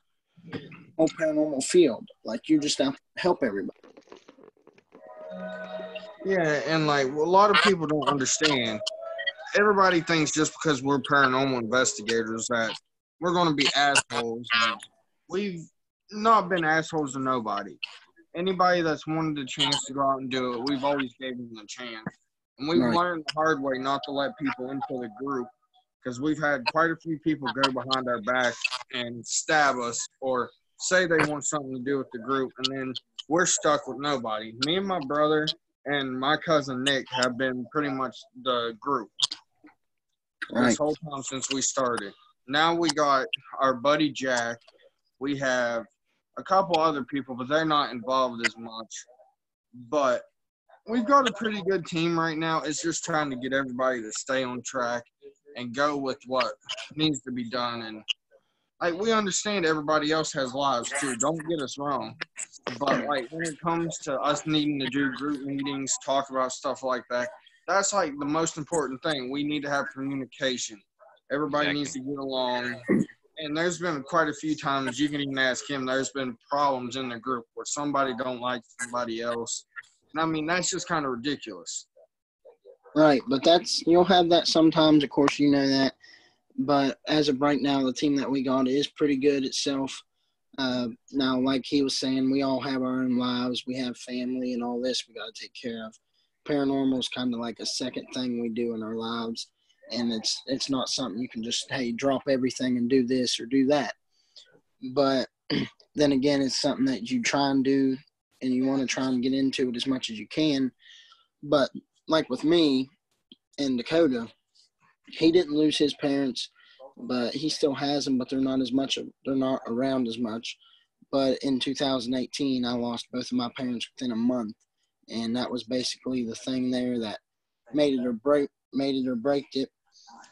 whole paranormal field. Like, you're just out to help everybody. Yeah, and like a lot of people don't understand. Everybody thinks just because we're paranormal investigators that we're going to be assholes. And we've not been assholes to nobody. Anybody that's wanted a chance to go out and do it, we've always gave them a chance. And we've learned the hard way not to let people into the group, because we've had quite a few people go behind our back and stab us or say they want something to do with the group, and then we're stuck with nobody. Me and my brother and my cousin Nick have been pretty much the group this whole time since we started. Now we got our buddy Jack. We have a couple other people, but they're not involved as much. But we've got a pretty good team right now. It's just trying to get everybody to stay on track and go with what needs to be done. And like, we understand everybody else has lives too. Don't get us wrong. But like, when it comes to us needing to do group meetings, talk about stuff like that, that's like the most important thing. We need to have communication. Everybody needs to get along. And there's been quite a few times, you can even ask him, there's been problems in the group where somebody don't like somebody else. And I mean, that's just kind of ridiculous. Right, but you'll have that sometimes, of course, you know that. But as of right now, the team that we got is pretty good itself. Now, like he was saying, we all have our own lives. We have family and all this we got to take care of. Paranormal is kind of like a second thing we do in our lives. And it's not something you can just, hey, drop everything and do this or do that. But then again, it's something that you try and do, and you want to try and get into it as much as you can. But like with me and Dakota, he didn't lose his parents, but he still has them, but they're not around as much. But in 2018, I lost both of my parents within a month. And that was basically the thing there that made it or break it.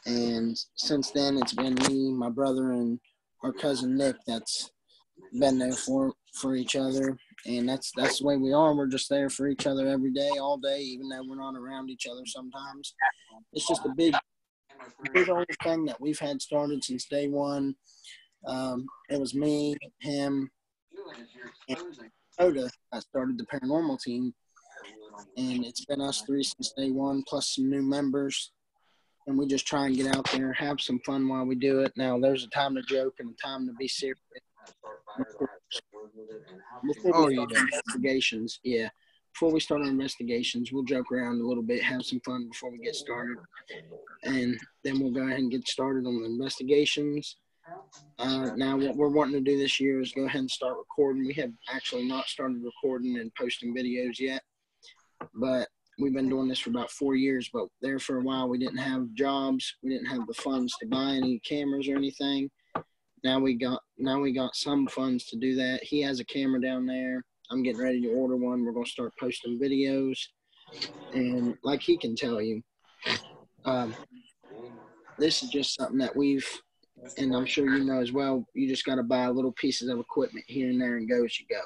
And since then, it's been me, my brother, and our cousin Nick that's been there for each other. And that's the way we are. We're just there for each other every day, all day, even though we're not around each other sometimes. It's just a big old thing that we've had started since day one. It was me, him, and Dakota that started the paranormal team. And it's been us three since day one, plus some new members. And we just try and get out there, have some fun while we do it. Now, there's a time to joke and a time to be serious. Before we start investigations, before we start our investigations, we'll joke around a little bit, have some fun before we get started. And then we'll go ahead and get started on the investigations. Now, what we're wanting to do this year is go ahead and start recording. We have actually not started recording and posting videos yet, but we've been doing this for about 4 years. But there for a while, we didn't have jobs. We didn't have the funds to buy any cameras or anything. Now we got some funds to do that. He has a camera down there. I'm getting ready to order one. We're going to start posting videos. And like he can tell you, this is just something that and I'm sure you know as well, you just got to buy little pieces of equipment here and there and go as you go.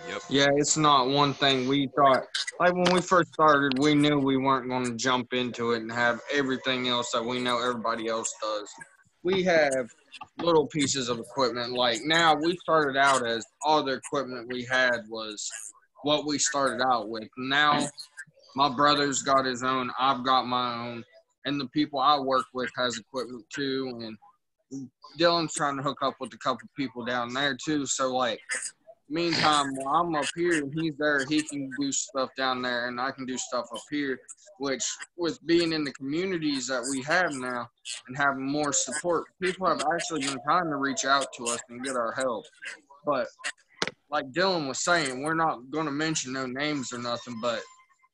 Yep. Yeah, it's not one thing. We thought, like when we first started, we knew we weren't going to jump into it and have everything else that we know everybody else does. We have little pieces of equipment. Like now, we started out as all the equipment we had was what we started out with. Now, my brother's got his own, I've got my own, and the people I work with has equipment too. And Dylan's trying to hook up with a couple people down there too. So like, Meantime, while I'm up here and he's there, he can do stuff down there and I can do stuff up here, which with being in the communities that we have now and having more support, people have actually been trying to reach out to us and get our help. But like Dylan was saying, we're not going to mention no names or nothing, but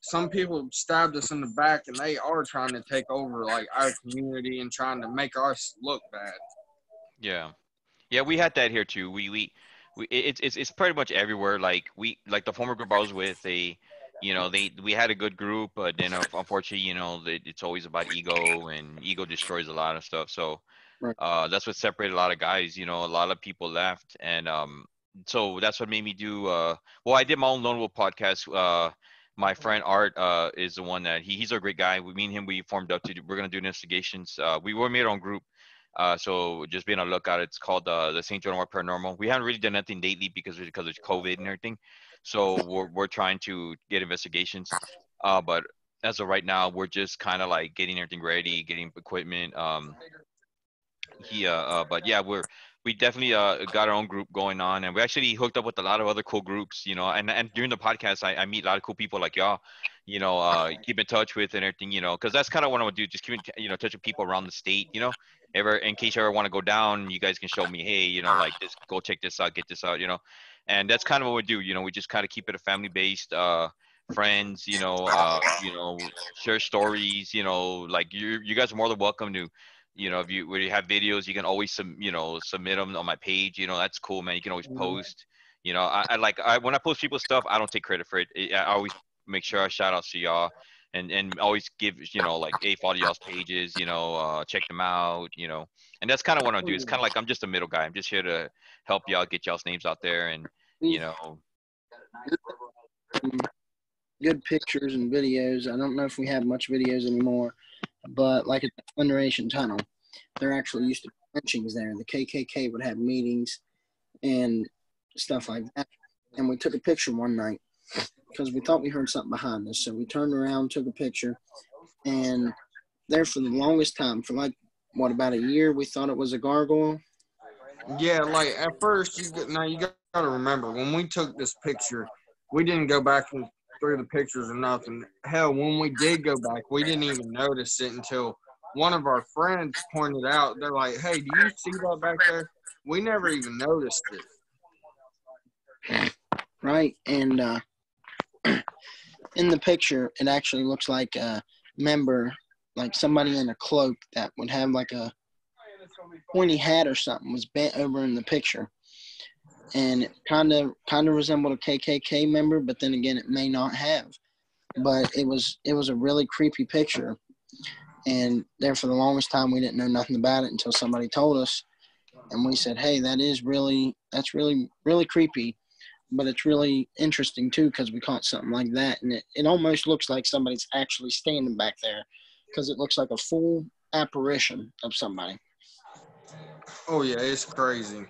some people stabbed us in the back and they are trying to take over like our community and trying to make us look bad. Yeah. Yeah, we had that here too. It's pretty much everywhere. Like the former group I was with, we had a good group, but then unfortunately, it's always about ego, and ego destroys a lot of stuff. So Right. that's what separated a lot of guys. A lot of people left, and so that's what made me do. Well, I did my own Lone Wolf podcast. My friend Art is the one that he's a great guy. Me and him, we formed up we're gonna do investigations. We were made our own group. So just being on the lookout. It's called the St. John Paranormal. We haven't really done nothing lately because of COVID and everything. So we're trying to get investigations. But as of right now, we're just kind of like getting everything ready, getting equipment. But yeah, we definitely got our own group going on, and we actually hooked up with a lot of other cool groups. And during the podcast, I meet a lot of cool people like y'all. Keep in touch with and everything. Because that's kind of what I want to do. Just keep in touch with people around the state. Ever in case you ever want to go down, you guys can show me, hey, like this, go check this out, get this out. And that's kind of what we do. We just kind of keep it a family based. Friends, share stories. Like you guys are more than welcome to. If you have videos, you can always submit them on my page. That's cool, man. You can always post. When I post people's stuff, I don't take credit for it. I always make sure I shout out to y'all, and always give like, hey, follow y'all's pages. Check them out. And that's kind of what I do. It's kind of like I'm just a middle guy. I'm just here to help y'all get y'all's names out there, and Good pictures and videos. I don't know if we have much videos anymore, but like at the Thunderation Tunnel, there actually used to be lynchings there. The KKK would have meetings and stuff like that. And we took a picture one night because we thought we heard something behind us. So we turned around, took a picture, and there for the longest time, for like, about a year, we thought it was a gargoyle. Yeah, like at first, you got to remember, when we took this picture, we didn't go back and through the pictures or nothing. Hell, when we did go back, we didn't even notice it until one of our friends pointed out. They're like, hey, do you see that back there? We never even noticed it. Right, and in the picture, it actually looks like a member, like somebody in a cloak that would have like a pointy hat or something was bent over in the picture. And it kind of resembled a KKK member, but then again, it may not have. But it was a really creepy picture, and there for the longest time we didn't know nothing about it until somebody told us, and we said, "Hey, that's really creepy, but it's really interesting too because we caught something like that, and it almost looks like somebody's actually standing back there because it looks like a full apparition of somebody." Oh yeah, it's crazy.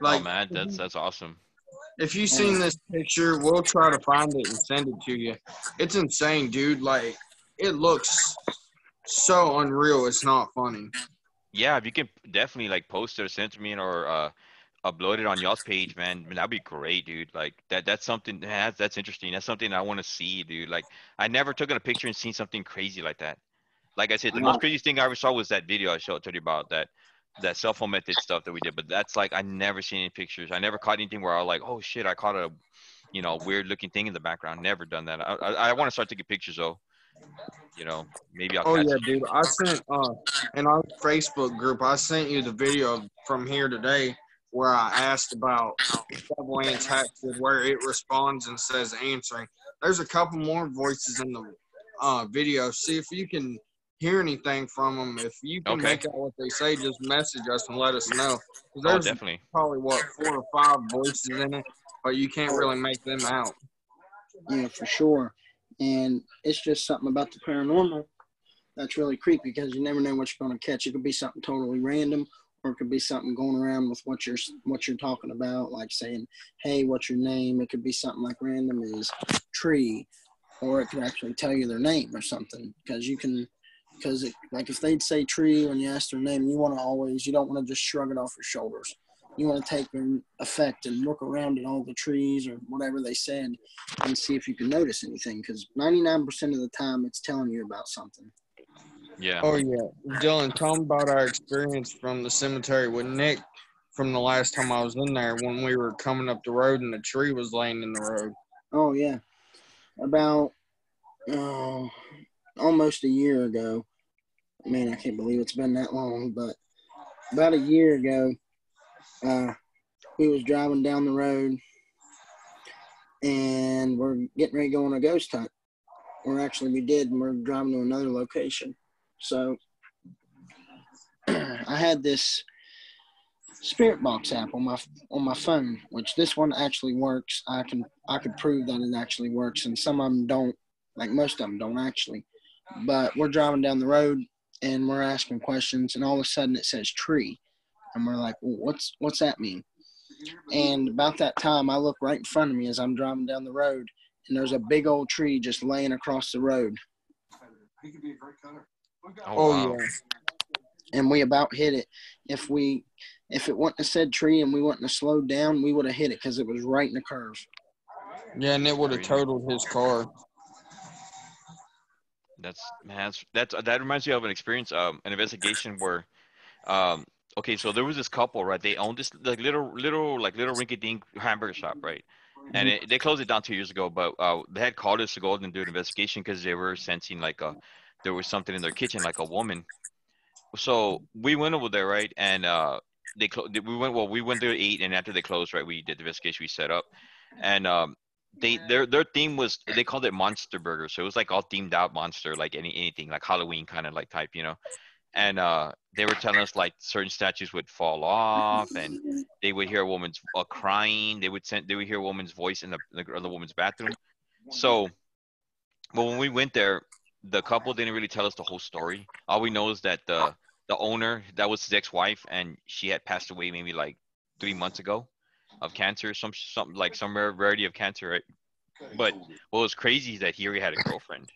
Oh man, that's awesome. If you've seen this picture, we'll try to find it and send it to you. It's insane, dude. Like, it looks so unreal. It's not funny. Yeah, if you can definitely like post it or send it to me, or upload it on y'all's page, man, that'd be great, dude. Like that's something that's interesting. That's something I want to see, dude. Like I never took a picture and seen something crazy like that. Like I said, the most craziest thing I ever saw was that video I told you about, that cell phone method stuff that we did. But that's like, I never seen any pictures. I never caught anything where I was like, oh shit, I caught a weird looking thing in the background. Never done that. I want to start taking pictures though. Maybe I'll catch it. Dude, I sent in our Facebook group, I sent you the video from here today where I asked about double antaxid, where it responds and says answering. There's a couple more voices in the video. See if you can hear anything from them. If you can make out what they say, just message us and let us know. There's definitely probably 4 or 5 voices in it, but you can't really make them out. Yeah, for sure. And it's just something about the paranormal that's really creepy because you never know what you're going to catch. It could be something totally random, or it could be something going around with what you're talking about, like saying, hey, what's your name? It could be something like random as tree, or it could actually tell you their name or something, because like if they'd say tree when you ask their name, you don't want to just shrug it off your shoulders. you want to take an effect and look around at all the trees or whatever they said and see if you can notice anything, because 99% of the time it's telling you about something. Yeah. Oh yeah, Dylan, tell me about our experience from the cemetery with Nick from the last time I was in there when we were coming up the road and the tree was laying in the road. Oh yeah, about almost a year ago. Man, I can't believe it's been that long, but about a year ago, we was driving down the road and we're getting ready to go on a ghost hunt. Or actually we did, and we're driving to another location. So I had this spirit box app on my phone, which this one actually works. I could prove that it actually works, and some of them don't. Like most of them don't actually. But we're driving down the road and we're asking questions, and all of a sudden it says tree, and we're like, well, what's that mean? And about that time, I look right in front of me as I'm driving down the road, and there's a big old tree just laying across the road. Oh, wow. Yeah. And we about hit it. If it wouldn't have said tree and we wouldn't have slowed down, we would have hit it because it was right in the curve. Yeah, and it would have totaled his car. That reminds me of an experience, an investigation where, okay, so there was this couple, right? They owned this like little rinky-dink hamburger shop, right? And they closed it down 2 years ago, but they had called us to go and do an investigation because they were sensing like there was something in their kitchen, like a woman. So we went over there, right? And we went there to eat, and after they closed, right, we did the investigation, we set up, and their theme was, they called it Monster Burger, so it was like all themed out monster, like anything like Halloween kind of like type, and they were telling us like certain statues would fall off, and they would hear a woman's crying. They would hear a woman's voice in the woman's bathroom. So, but when we went there, the couple didn't really tell us the whole story. All we know is that the owner, that was his ex-wife, and she had passed away maybe like 3 months ago of cancer, some rarity of cancer, right? But what was crazy is that he already had a girlfriend,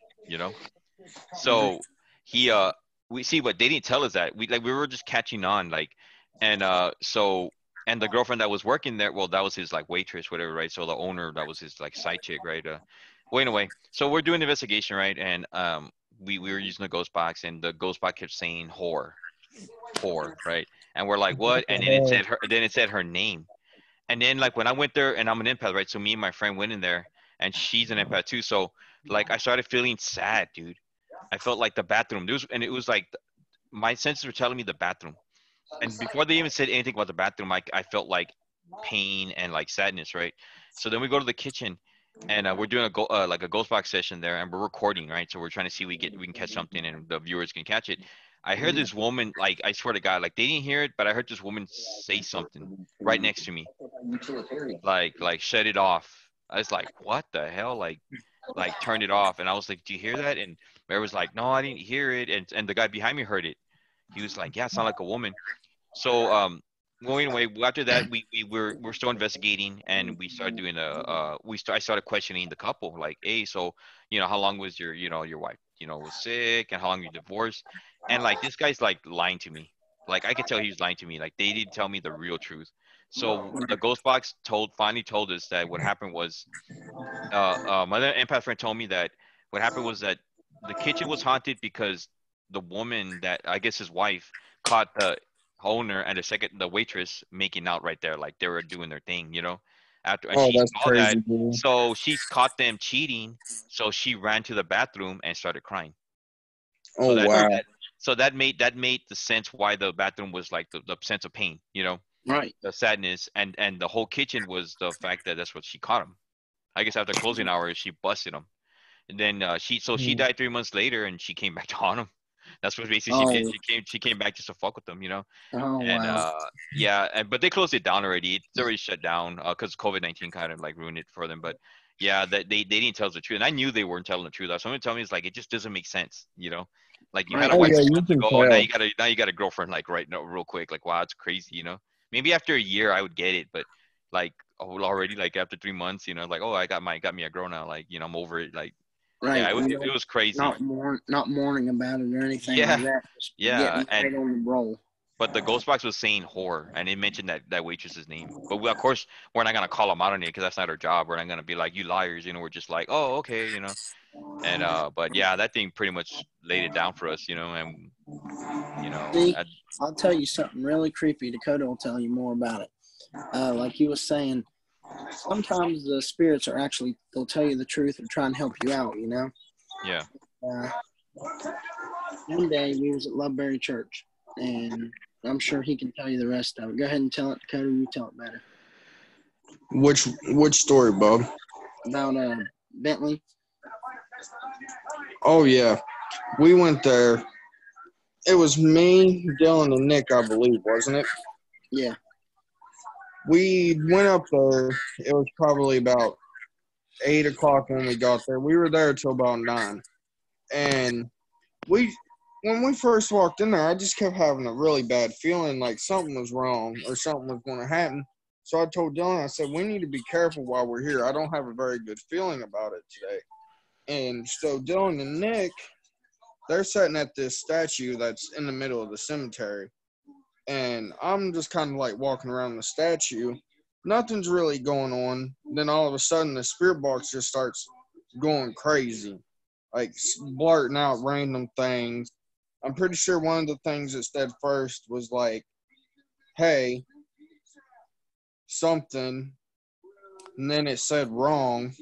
So he we see, but they didn't tell us that. We were just catching on, and and the girlfriend that was working there, well, that was his like waitress, whatever, right? So the owner, that was his like side chick, right? Well, anyway, so we're doing the investigation, right? And we were using the ghost box, and the ghost box kept saying whore, right? And we're like, what? And then it said her name. And then like when I went there, and I'm an empath, right? So me and my friend went in there, and she's an empath too. So like I started feeling sad, dude. I felt like the bathroom. It was like my senses were telling me the bathroom. And before they even said anything about the bathroom, I felt like pain and like sadness, right? So then we go to the kitchen, and we're doing like a ghost box session there, and we're recording, right? So we're trying to see we can catch something, and the viewers can catch it. I heard this woman, like, I swear to God, like they didn't hear it, but I heard this woman say something right next to me, like shut it off. I was like, what the hell, like turn it off. And I was like, do you hear that? And Mary was like, no, I didn't hear it. And the guy behind me heard it. He was like, yeah, it sounded like a woman. So well, anyway, after that, we're still investigating, and we started doing I started questioning the couple, like, hey, so how long was your wife was sick, and how long you divorced? And like this guy's like lying to me. Like I could tell he was lying to me. Like they didn't tell me the real truth. So the ghost box finally told us that what happened was, my other empath friend told me that what happened was that the kitchen was haunted because the woman, that I guess his wife, caught the owner and the waitress making out right there, like they were doing their thing, after, and Oh, she that's saw that. crazy, dude. So she caught them cheating, so she ran to the bathroom and started crying. So Oh, wow. that made the sense why the bathroom was like the sense of pain, Right. the sadness, and the whole kitchen was the fact that that's what she caught him. I guess after closing hours, she busted him. And then she died 3 months later, and she came back to haunt him. That's what basically she did. She came back just to fuck with them, Oh, And wow. yeah, but they closed it down already. It's already shut down because COVID-19 kind of like ruined it for them. But yeah, that they didn't tell us the truth, and I knew they weren't telling the truth. Someone told me it's like it just doesn't make sense, Like you had a Right. wife yeah, 3 months you can ago, and tell. now you got a girlfriend like right now, real quick. Like wow, it's crazy. Maybe after a year I would get it, but like already like after 3 months, like oh I got me a girl now. Like I'm over it. Like Right. yeah, it was crazy. Not mourning about it or anything like Yeah, that. Just yeah, getting right on the roll. But the ghost box was saying horror, and it mentioned that waitress's name. But of course, we're not gonna call them out on it because that's not our job. We're not gonna be like, you liars, We're just like, oh, okay, And but yeah, that thing pretty much laid it down for us, and See, I'll tell you something really creepy. Dakota will tell you more about it. Like he was saying, sometimes the spirits are actually, they'll tell you the truth and try and help you out, Yeah. Uh, one day we was at Loveberry Church, and I'm sure he can tell you the rest of it. Go ahead and tell it, Dakota. You tell it better. Which story, Bob? About Bentley. Oh yeah, we went there. It was me, Dylan, and Nick, I believe, wasn't it? Yeah. We went up there. It was probably about 8 o'clock when we got there. We were there till about 9. And when we first walked in there, I just kept having a really bad feeling like something was wrong or something was going to happen. So I told Dylan, I said, we need to be careful while we're here. I don't have a very good feeling about it today. And so Dylan and Nick, they're sitting at this statue that's in the middle of the cemetery. And I'm just kind of like walking around the statue. Nothing's really going on. Then all of a sudden, the spirit box just starts going crazy, like blurting out random things. I'm pretty sure one of the things it said first was like, hey, something. And then it said wrong.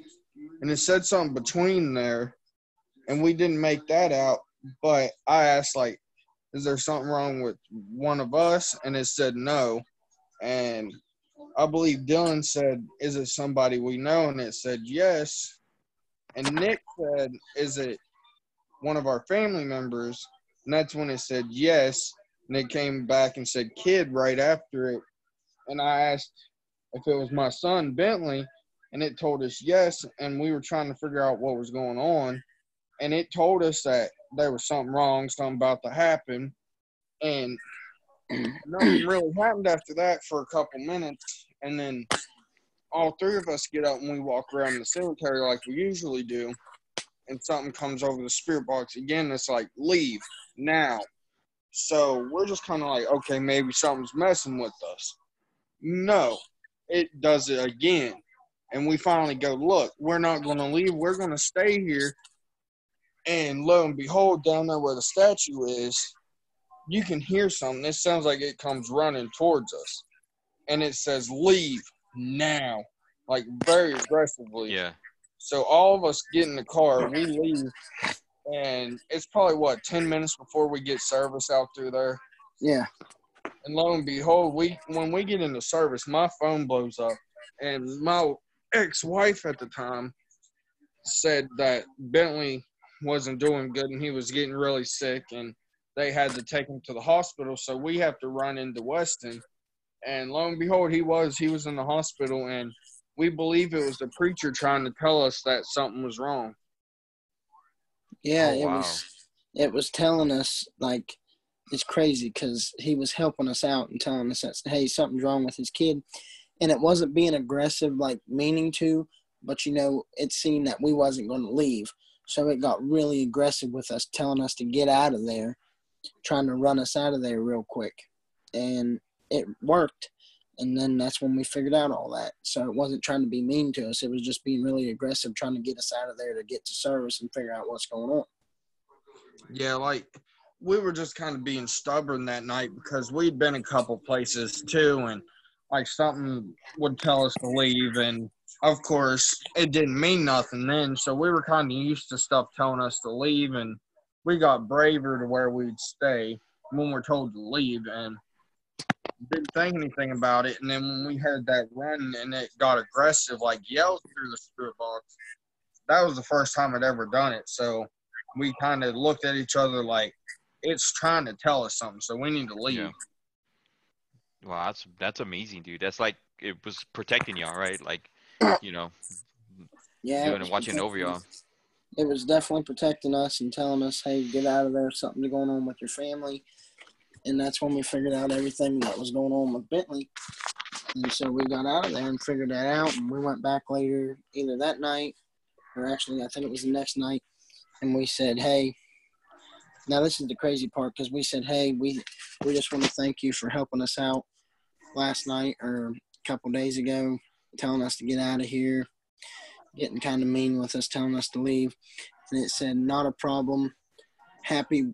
And it said something between there. And we didn't make that out. But I asked, like, is there something wrong with one of us? And it said no. And I believe Dylan said, is it somebody we know? And it said yes. And Nick said, is it one of our family members? And that's when it said yes. And it came back and said kid right after it. And I asked if it was my son, Bentley, and it told us yes. And we were trying to figure out what was going on. And it told us that there was something wrong, something about to happen. And nothing really happened after that for a couple minutes. And then all three of us get up and we walk around the cemetery like we usually do. And something comes over the spirit box again. It's like, leave now. So we're just kind of like, okay, maybe something's messing with us. No, it does it again. And we finally go, look, we're not going to leave. We're going to stay here. And lo and behold, down there where the statue is, you can hear something. It sounds like it comes running towards us. And it says, leave now, like very aggressively. Yeah. So all of us get in the car, we leave, and it's probably, 10 minutes before we get service out through there? Yeah. And lo and behold, when we get into service, my phone blows up. And my ex-wife at the time said that Bentley wasn't doing good and he was getting really sick and they had to take him to the hospital. So we have to run into Weston. And lo and behold, he was in the hospital, and we believe it was the preacher trying to tell us that something was wrong. Yeah, Oh, wow. it was telling us, like, it's crazy because he was helping us out and telling us that, hey, something's wrong with his kid. And it wasn't being aggressive, like meaning to, but, it seemed that we wasn't going to leave. So it got really aggressive with us, telling us to get out of there, trying to run us out of there real quick. And it worked. And then that's when we figured out all that. So it wasn't trying to be mean to us. It was just being really aggressive, trying to get us out of there to get to service and figure out what's going on. Yeah, like, we were just kind of being stubborn that night because we'd been a couple places too, and like something would tell us to leave, and of course it didn't mean nothing then, so we were kind of used to stuff telling us to leave, and we got braver to where we'd stay when we're told to leave, and didn't think anything about it. And then when we heard that run and it got aggressive, like yelled through the spirit box, that was the first time I'd ever done it. So we kind of looked at each other like, it's trying to tell us something, so we need to leave. Yeah. Wow, that's amazing, dude. That's like it was protecting y'all, right? Like, Yeah, doing and watching over y'all. It was definitely protecting us and telling us, hey, get out of there, something's going on with your family. And that's when we figured out everything that was going on with Bentley. And so we got out of there and figured that out. And we went back later, either that night or actually I think it was the next night. And we said, hey, Now, this is the crazy part because we said, hey, we just want to thank you for helping us out last night or a couple days ago, telling us to get out of here, getting kind of mean with us, telling us to leave. And it said, not a problem. Happy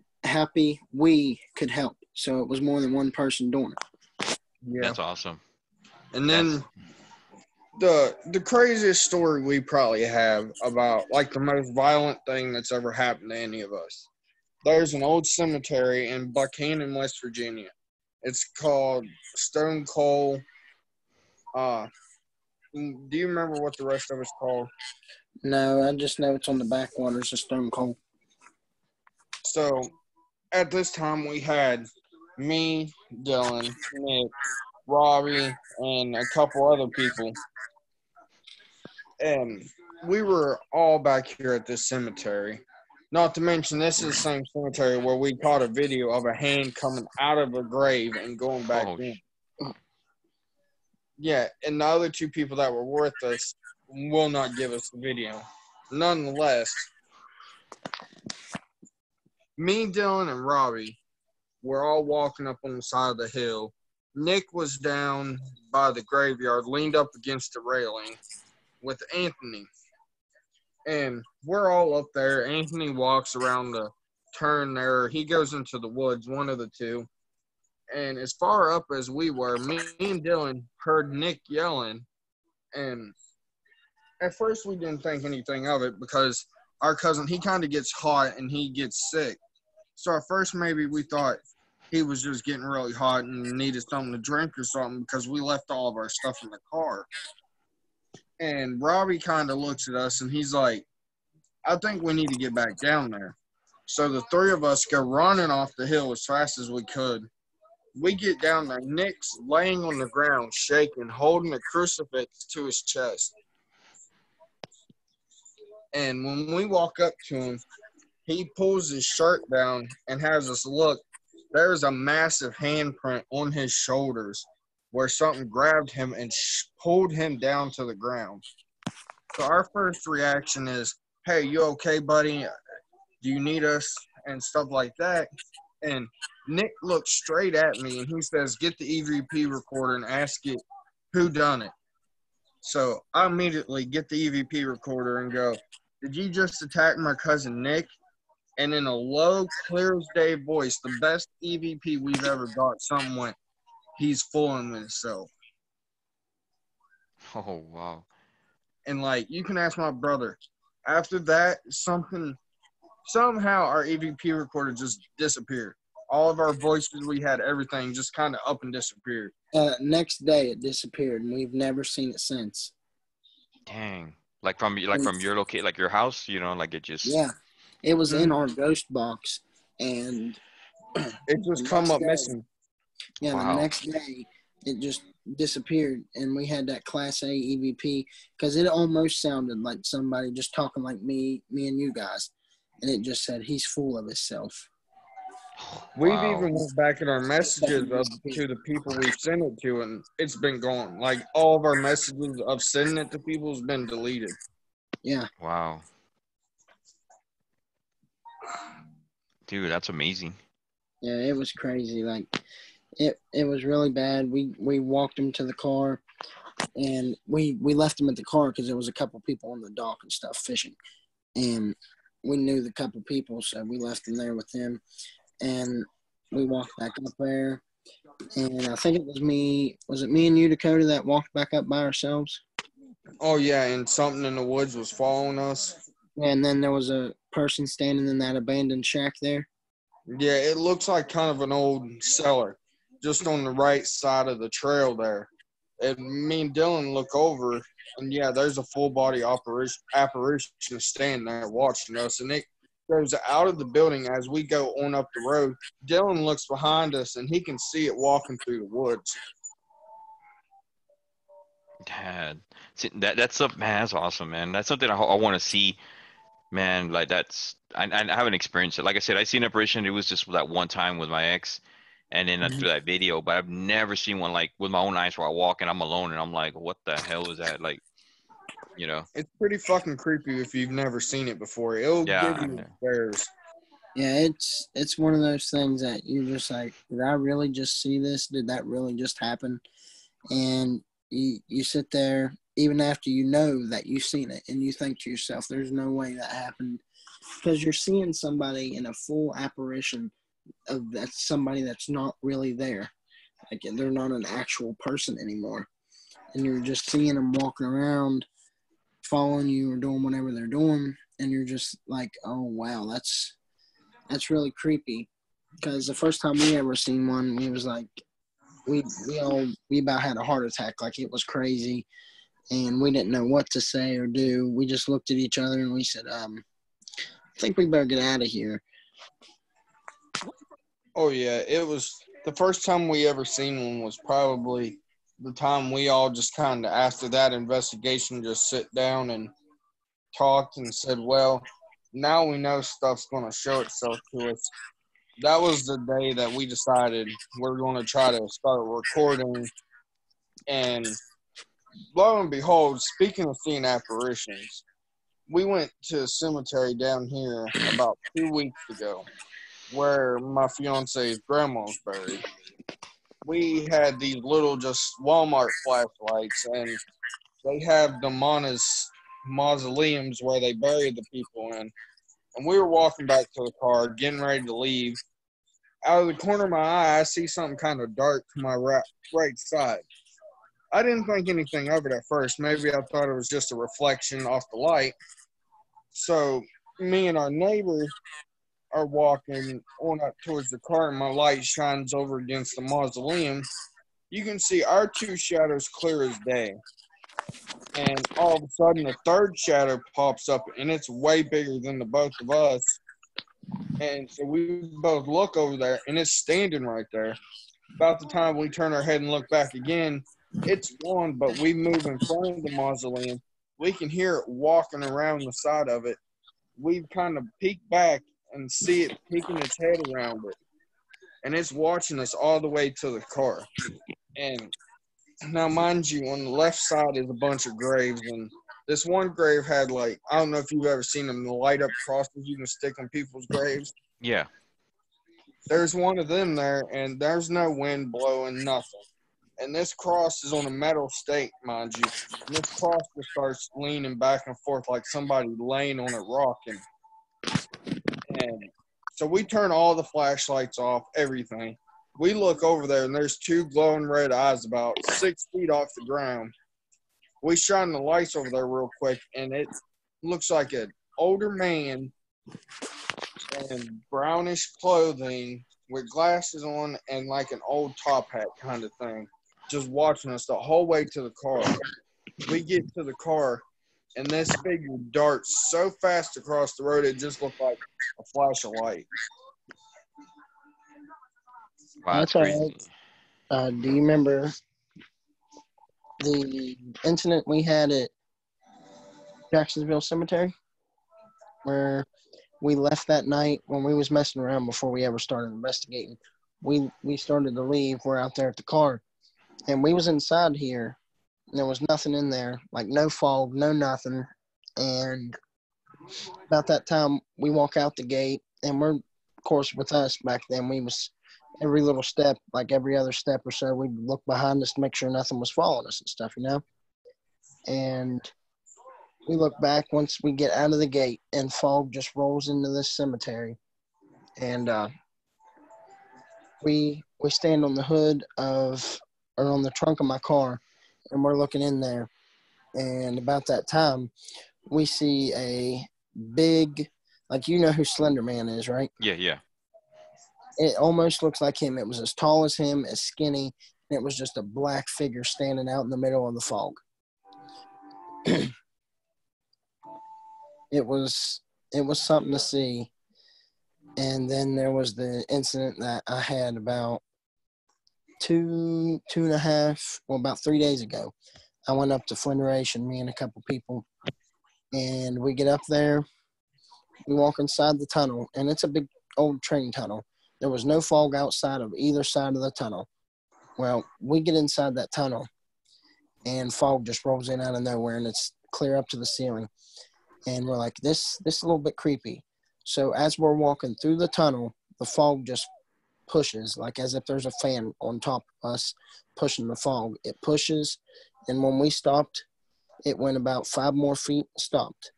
we could help. So it was more than one person doing it. Yeah. That's awesome. And then the craziest story we probably have about like the most violent thing that's ever happened to any of us. There's an old cemetery in Buchanan, West Virginia. It's called Stone Coal. Do you remember what the rest of it's called? No, I just know it's on the backwaters of Stone Coal. So at this time we had me, Dylan, Nick, Robbie, and a couple other people. And we were all back here at this cemetery. Not to mention, this is the same cemetery where we caught a video of a hand coming out of a grave and going back in. Yeah, and the other two people that were with us will not give us the video. Nonetheless, me, Dylan, and Robbie were all walking up on the side of the hill. Nick was down by the graveyard, leaned up against the railing with Anthony. And we're all up there. Anthony walks around the turn there. He goes into the woods, one of the two. And as far up as we were, me and Dylan heard Nick yelling. And at first we didn't think anything of it because our cousin, he kind of gets hot and he gets sick. So at first maybe we thought he was just getting really hot and needed something to drink or something because we left all of our stuff in the car. And Robbie kind of looks at us and he's like, I think we need to get back down there. So the three of us go running off the hill as fast as we could. We get down there. Nick's laying on the ground, shaking, holding a crucifix to his chest. And when we walk up to him, he pulls his shirt down and has us look. There's a massive handprint on his shoulders where something grabbed him and pulled him down to the ground. So our first reaction is, hey, you okay, buddy? Do you need us? And stuff like that. And Nick looks straight at me and he says, get the EVP recorder and ask it who done it. So I immediately get the EVP recorder and go, did you just attack my cousin Nick? And in a low, clear as day voice, the best EVP we've ever got, something went, he's fooling himself. Oh, wow. And, like, you can ask my brother. After that, somehow our EVP recorder just disappeared. All of our voices, we had everything just kind of up and disappeared. Next day, it disappeared, and we've never seen it since. Dang. Like from your locate, like your house, you know, like it just. Yeah. It was in our ghost box, and it just come up missing. Yeah, Wow. The next day, it just disappeared, and we had that Class A EVP because it almost sounded like somebody just talking like me and you guys, and it just said, he's full of himself. We've even looked back at our messages to the people we've sent it to, and it's been gone. Like, all of our messages of sending it to people has been deleted. Yeah. Wow. Dude, that's amazing. Yeah, it was crazy. Like, it was really bad. We walked him to the car, and we left him at the car because there was a couple people on the dock and stuff fishing, and we knew the couple people, so we left him there with them, and we walked back up there, and I think it was me. Was it me and you, Dakota, that walked back up by ourselves? Oh yeah, and something in the woods was following us. And then there was a person standing in that abandoned shack there. Yeah, it looks like kind of an old cellar, just on the right side of the trail there. And me and Dylan look over, and yeah, there's a full body apparition standing there watching us. And it goes out of the building as we go on up the road. Dylan looks behind us, and he can see it walking through the woods. Dad, that's stuff, man. That's awesome, man. That's something I want to see, man. Like I haven't experienced it. Like I said, I seen an apparition. It was just that one time with my ex, and then through that video. But I've never seen one like with my own eyes where I walk and I'm alone and I'm like, what the hell is that? Like, you know. It's pretty fucking creepy if you've never seen it before. It'll give you scares. Yeah, it's one of those things that you're just like, did I really just see this? Did that really just happen? And you sit there even after you know that you've seen it, and you think to yourself, there's no way that happened, because you're seeing somebody in a full apparition of that somebody that's not really there. Like they're not an actual person anymore, and you're just seeing them walking around, following you or doing whatever they're doing, and you're just like, oh wow, that's really creepy. Because the first time we ever seen one, we was like, we about had a heart attack. Like it was crazy, and we didn't know what to say or do. We just looked at each other and we said, I think we better get out of here. Oh yeah, it was the first time we ever seen one was probably the time we all just kind of after that investigation just sit down and talked and said, well, now we know stuff's going to show itself to us. That was the day that we decided we're going to try to start recording. And lo and behold, speaking of seeing apparitions, we went to a cemetery down here about 2 weeks ago where my fiance's grandma was buried. We had these little just Walmart flashlights, and they have the Manas mausoleums where they buried the people in. And we were walking back to the car, getting ready to leave. Out of the corner of my eye, I see something kind of dark to my right side. I didn't think anything of it at first. Maybe I thought it was just a reflection off the light. So me and our neighbor are walking on up towards the car, and my light shines over against the mausoleum. You can see our two shadows clear as day. And all of a sudden, a third shadow pops up, and it's way bigger than the both of us. And so we both look over there, and it's standing right there. About the time we turn our head and look back again, it's gone, but we move in front of the mausoleum. We can hear it walking around the side of it. We kind of peek back and see it peeking its head around it. And it's watching us all the way to the car. And now, mind you, on the left side is a bunch of graves, and this one grave had, like, I don't know if you've ever seen them, the light up crosses you can stick on people's graves. Yeah. There's one of them there, and there's no wind blowing, nothing. And this cross is on a metal stake, mind you. And this cross just starts leaning back and forth like somebody laying on it rocking. And so we turn all the flashlights off, everything. We look over there, and there's two glowing red eyes about 6 feet off the ground. We shine the lights over there real quick, and it looks like an older man in brownish clothing with glasses on and like an old top hat kind of thing, just watching us the whole way to the car. We get to the car, and this figure darts so fast across the road, it just looked like a flash of light. Wow, that's That's all crazy. right. Do you remember the incident we had at Jacksonville Cemetery, where we left that night when we was messing around before we ever started investigating? We started to leave. We're out there at the car, and we was inside here, and there was nothing in there, like no fog, no nothing. And about that time, we walk out the gate, and we're, of course, with us back then, we was every little step, like every other step or so, we'd look behind us to make sure nothing was following us and stuff, you know? And we look back once we get out of the gate, and fog just rolls into this cemetery. And we stand on the hood of, or on the trunk of my car, and we're looking in there. And about that time, we see a big, like, you know who Slender Man is, right? Yeah, yeah. It almost looks like him. It was as tall as him, as skinny, and it was just a black figure standing out in the middle of the fog. It was something to see. And then there was the incident that I had about two and a half, well, about 3 days ago. I went up to Flindration, me and a couple people, and we get up there. We walk inside the tunnel, and it's a big old train tunnel. There was no fog outside of either side of the tunnel. Well, we get inside that tunnel, and fog just rolls in out of nowhere, and it's clear up to the ceiling. And we're like, this is a little bit creepy. So as we're walking through the tunnel, the fog just pushes, like as if there's a fan on top of us pushing the fog. It pushes, and when we stopped, it went about 5 more feet, stopped.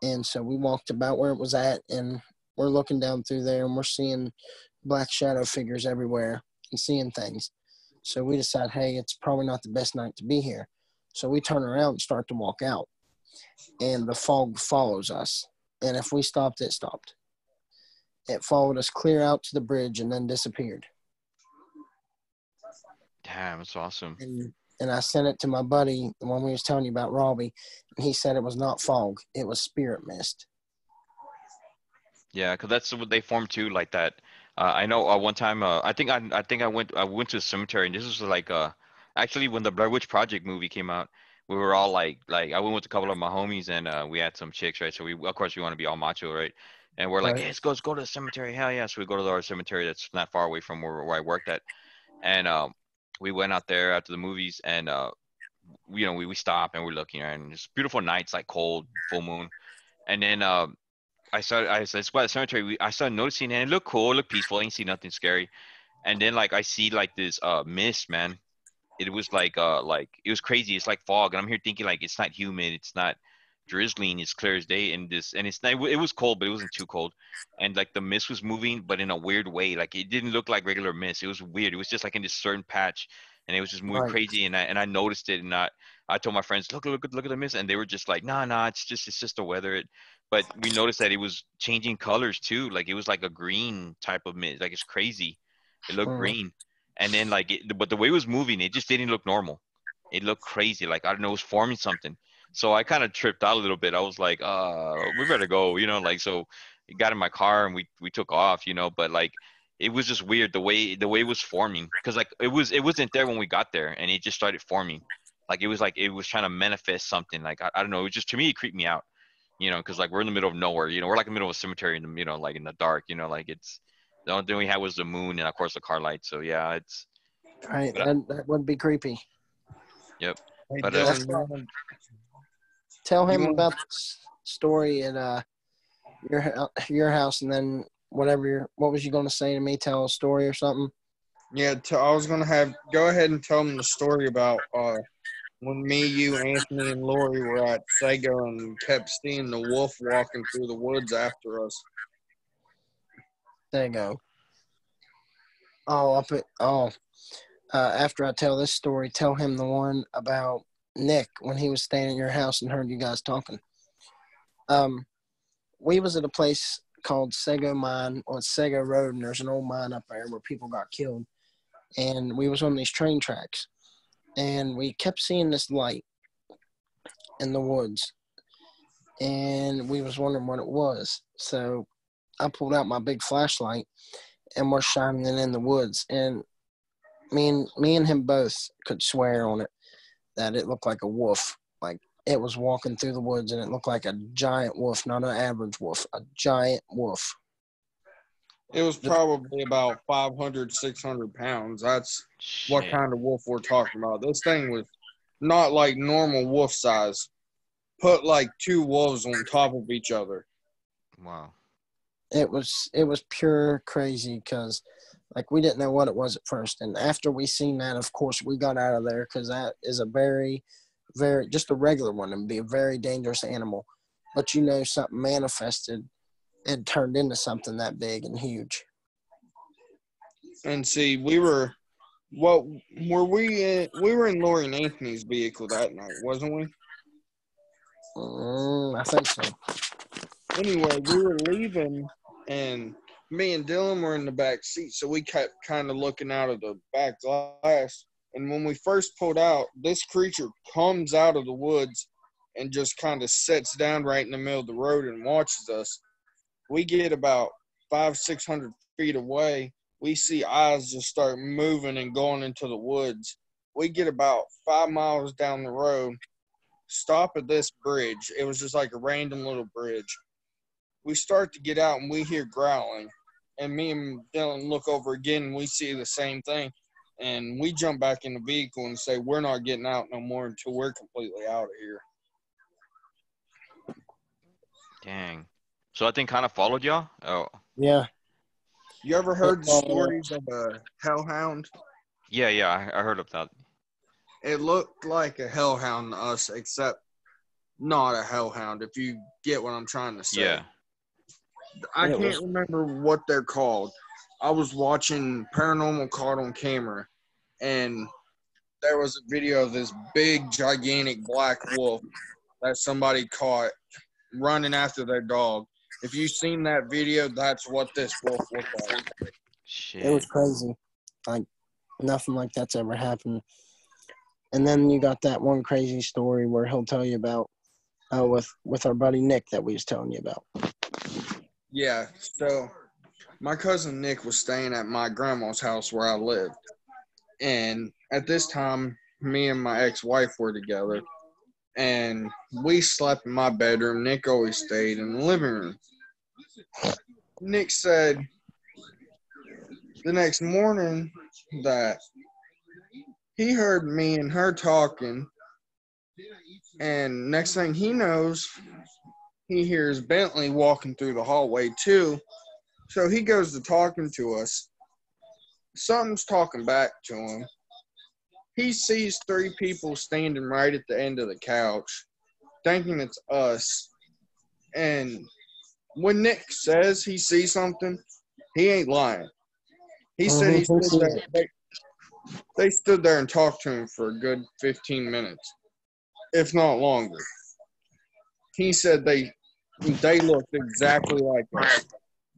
And so we walked about where it was at, and we're looking down through there, and we're seeing black shadow figures everywhere and seeing things. So we decide, hey, it's probably not the best night to be here. So we turn around and start to walk out, and the fog follows us. And if we stopped, it stopped. It followed us clear out to the bridge and then disappeared. Damn, that's awesome. And I sent it to my buddy, the one we was telling you about, Robbie, and he said it was not fog, it was spirit mist. Yeah, because that's what they form too, like that. I know one time, I think I went to a cemetery, and this was like actually when the Blair Witch Project movie came out, we were all like I went with a couple of my homies, and we had some chicks, right? So we of course we want to be all macho, right? And we're like, Right. hey, let's go to the cemetery, hell yeah! So we go to our cemetery that's not far away from where I worked at, and we went out there after the movies, and we stop and we're looking, and it's beautiful nights, like cold, full moon, and then I said, by the cemetery. I started noticing, and it looked cool, it looked peaceful. I didn't see nothing scary. And then like I see like this mist, man. It was like it was crazy. It's like fog, and I'm here thinking like it's not humid, it's not drizzling, it's clear as day. And it's not. It was cold, but it wasn't too cold. And like the mist was moving, but in a weird way. Like it didn't look like regular mist. It was weird. It was just like in this certain patch, and it was just moving Right. crazy. And I noticed it, and I told my friends, look at the mist, and they were just like, nah, it's just the weather. But we noticed that it was changing colors too. Like it was like a green type of mist. Like it's crazy. It looked Mm. green. And then but the way it was moving, it just didn't look normal. It looked crazy. Like I don't know, it was forming something. So I kind of tripped out a little bit. I was like, we better go, like so we got in my car and we took off, but like it was just weird the way it was forming. Because like it wasn't there when we got there, and it just started forming. Like it was trying to manifest something. Like I don't know, it just, to me, it creeped me out. Because like we're in the middle of nowhere, we're like in the middle of a cemetery in the, like in the dark, like it's the only thing we had was the moon and of course the car light. So yeah, it's, Right. but That would be creepy. yep. Hey, But Dylan, Tell you him want, about this story at your house, and then what was you going to say to me? Tell a story or something? yeah, I was going to go ahead and tell them the story about when me, you, Anthony, and Lori were at Sago and kept seeing the wolf walking through the woods after us. There you go. After I tell this story, tell him the one about Nick when he was staying at your house and heard you guys talking. We was at a place called Sago Mine, or Sago Road, and there's an old mine up there where people got killed. And we was on these train tracks, and we kept seeing this light in the woods, and we was wondering what it was. So I pulled out my big flashlight, and we're shining it in the woods, and me and him both could swear on it that it looked like a wolf. Like it was walking through the woods, and it looked like a giant wolf, not an average wolf, a giant wolf. It was probably about 500, 600 pounds. That's what shit. kind of wolf we're talking about. This thing was not like normal wolf size. Put like 2 wolves on top of each other. Wow. It was pure crazy, because like we didn't know what it was at first, and after we seen that, of course, we got out of there, because that is a very, very, just a regular one, and be a very dangerous animal. But something manifested and turned into something that big and huge. And see, we were in Lori and Anthony's vehicle that night, wasn't we? I think so. Anyway, we were leaving, and me and Dylan were in the back seat, so we kept kind of looking out of the back glass. And when we first pulled out, this creature comes out of the woods and just kind of sits down right in the middle of the road and watches us. We get about 500-600 feet away. We see eyes just start moving and going into the woods. We get about 5 miles down the road, stop at this bridge. It was just like a random little bridge. We start to get out, and we hear growling. And me and Dylan look over again, and we see the same thing. And we jump back in the vehicle and say, we're not getting out no more until we're completely out of here. Dang. So that thing kind of followed y'all? Oh, Yeah. You ever heard the stories of a hellhound? yeah, I heard of that. It looked like a hellhound to us, except not a hellhound, if you get what I'm trying to say. Yeah. I can't remember what they're called. I was watching Paranormal caught on camera, and there was a video of this big, gigantic black wolf that somebody caught running after their dog. If you've seen that video, that's what this wolf looked like. Shit. It was crazy. Like, nothing like that's ever happened. And then you got that one crazy story where he'll tell you about with our buddy Nick that we was telling you about. Yeah, so my cousin Nick was staying at my grandma's house where I lived. And at this time, me and my ex-wife were together. And we slept in my bedroom. Nick always stayed in the living room. Nick said the next morning that he heard me and her talking. And next thing he knows, he hears Bentley walking through the hallway too. So he goes to talking to us. Something's talking back to him. He sees three people standing right at the end of the couch, thinking it's us. And when Nick says he sees something, he ain't lying. He said he stood there. They stood there and talked to him for a good 15 minutes, if not longer. He said they looked exactly like us.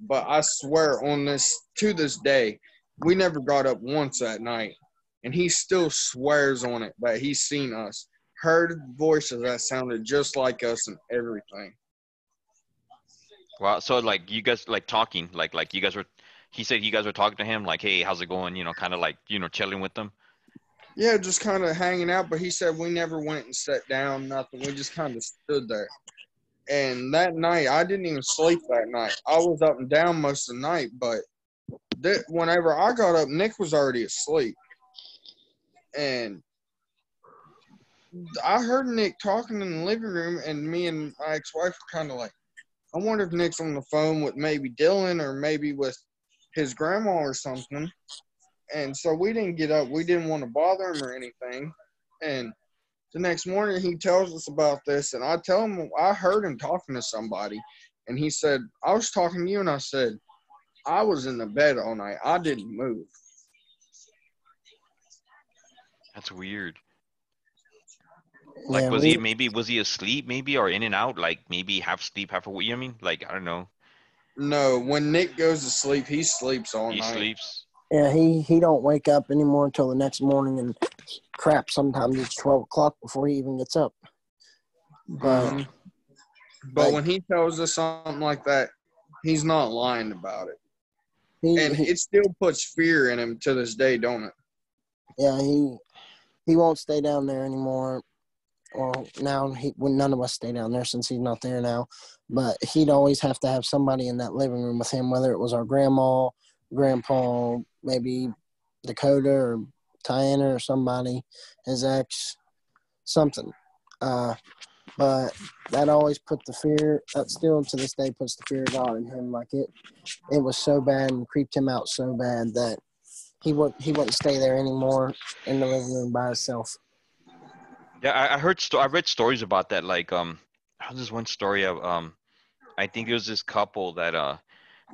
But I swear on this, to this day, we never got up once that night. And he still swears on it that he's seen us, heard voices that sounded just like us and everything. Wow. So like you guys like talking, like you guys were. He said you guys were talking to him, like, hey, how's it going? You know, kind of like chilling with them. Yeah, just kind of hanging out. But he said we never went and sat down, nothing. We just kind of stood there. And that night, I didn't even sleep that night. I was up and down most of the night, but whenever I got up, Nick was already asleep. And I heard Nick talking in the living room, and me and my ex-wife were kind of like, I wonder if Nick's on the phone with maybe Dylan or maybe with his grandma or something. And so we didn't get up. We didn't want to bother him or anything. And the next morning, he tells us about this, and I tell him I heard him talking to somebody. And he said, I was talking to you, and I said, I was in the bed all night. I didn't move. That's weird. Yeah, Like, was he asleep, maybe, or in and out, like maybe half sleep, half awake? You know what I mean, like, I don't know. No, when Nick goes to sleep, he sleeps all He night. sleeps. Yeah, he don't wake up anymore until the next morning, and crap, sometimes it's 12 o'clock before he even gets up. But But when he tells us something like that, he's not lying about it. And it still puts fear in him to this day, don't it? Yeah, he won't stay down there anymore. Well, now when none of us stay down there since he's not there now. But he'd always have to have somebody in that living room with him, whether it was our grandma, grandpa, maybe Dakota or Tiana or somebody, his ex, something. But that always put the fear, that still to this day puts the fear of God in him. Like it was so bad and creeped him out so bad that he wouldn't stay there anymore in the living room by himself. Yeah, I read stories about that. Like, how's this one story of I think it was this couple that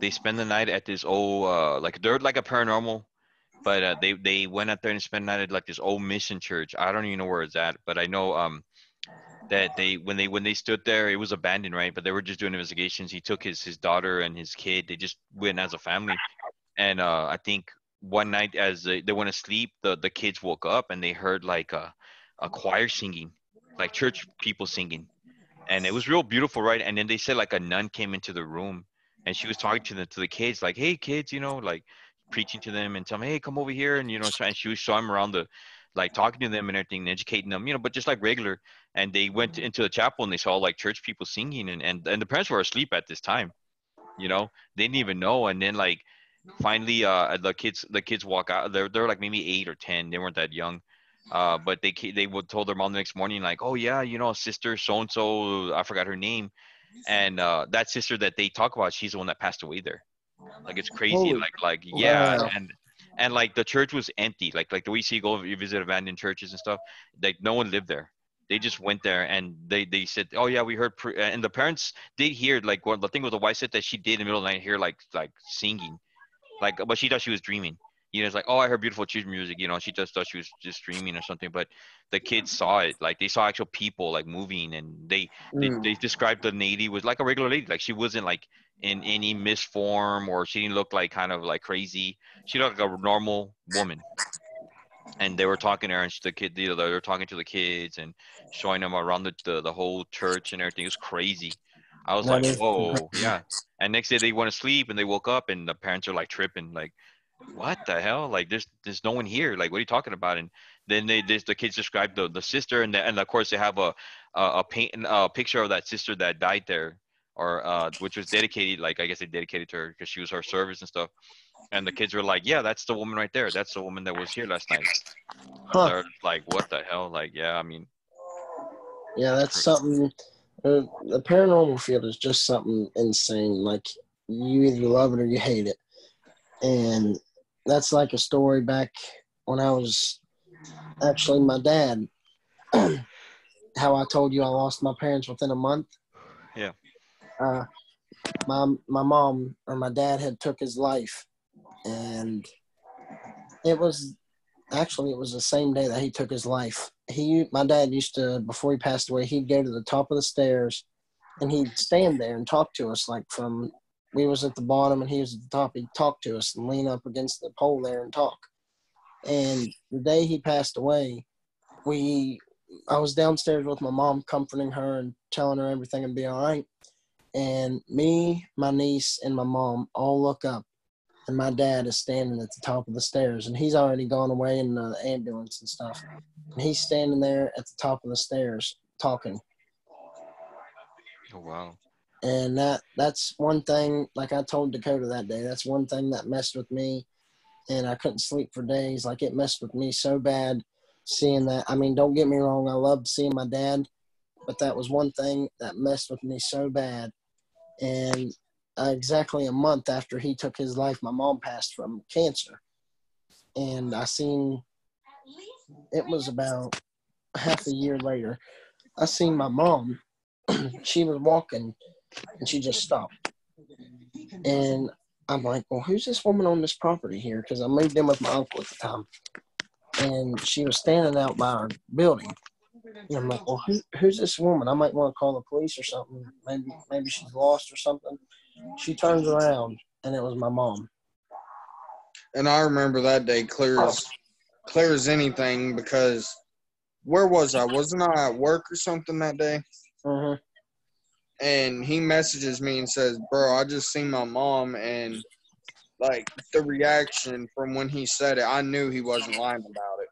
they spend the night at this old like they're like a paranormal, but they went out there and spent the night at like this old mission church. I don't even know where it's at, but I know that when they stood there, it was abandoned, right? But they were just doing investigations. He took his daughter and his kid. They just went as a family, and I think one night as they went to sleep, the kids woke up and they heard like a choir singing, like church people singing, and it was real beautiful, right? And then they said like a nun came into the room, and she was talking to the kids, like, "Hey kids, like preaching to them and telling them, hey, come over here," and and she was showing them around like talking to them and everything, and educating them, but just like regular. And they went into the chapel and they saw like church people singing, and the parents were asleep at this time, they didn't even know. And then like finally the kids walk out. They're like maybe 8 or 10. They weren't that young. But they would told their mom the next morning, like, oh yeah, sister so and so, I forgot her name, And that sister that they talk about, she's the one that passed away there. Like it's crazy. Holy Yeah, wow. and like the church was empty. Like the way you go, you visit abandoned churches and stuff. Like no one lived there. They just went there and they said, oh yeah, we heard. And the parents did hear like what the thing with the wife said that she did in the middle of the night hear like singing, like but she thought she was dreaming. It's like, oh, I heard beautiful church music. She just thought she was just dreaming or something. But the kids saw it. Like they saw actual people like moving, and they described the lady was like a regular lady. Like she wasn't like in any misform, or she didn't look like kind of like crazy. She looked like a normal woman. And they were talking to her, and they were talking to the kids and showing them around the whole church and everything. It was crazy. I was That like, is whoa, yeah. And next day they want to sleep, and they woke up, and the parents are like tripping, like, what the hell? Like, there's no one here. Like, what are you talking about? And then the kids described the sister, and of course they have a picture of that sister that died there, or which was dedicated. Like, I guess they dedicated to her because she was her service and stuff. And the kids were like, yeah, that's the woman right there. That's the woman that was here last night. huh. They're like, what the hell? Like, yeah, I mean, Yeah, that's something. The paranormal field is just something insane. Like you either love it or you hate it, and that's like a story back when I was actually my dad. How I told you I lost my parents within a month. yeah. Uh, my mom or my dad had took his life, and it was it was the same day that he took his life. My dad used to, before he passed away, he'd go to the top of the stairs and he'd stand there and talk to us like from, we was at the bottom and he was at the top. He'd talk to us and lean up against the pole there and talk. And the day he passed away, I was downstairs with my mom, comforting her and telling her everything would be all right. And me, my niece, and my mom all look up, and my dad is standing at the top of the stairs, and he's already gone away in the ambulance and stuff. And he's standing there at the top of the stairs talking. Oh wow. And that's one thing, like I told Dakota that day, that's one thing that messed with me, and I couldn't sleep for days. Like it messed with me so bad seeing that. I mean, don't get me wrong, I loved seeing my dad, but that was one thing that messed with me so bad. And exactly a month after he took his life, my mom passed from cancer. And it was about half a year later, I seen my mom. She was walking and she just stopped. And I'm like, well, who's this woman on this property here? Because I moved in with my uncle at the time. And she was standing out by our building. And I'm like, well, who's this woman? I might want to call the police or something. Maybe she's lost or something. She turns around, and it was my mom. And I remember that day clear as anything, because where was I? Wasn't I at work or something that day? Mm-hmm. And he messages me and says, bro, I just seen my mom, and like the reaction from when he said it, I knew he wasn't lying about it.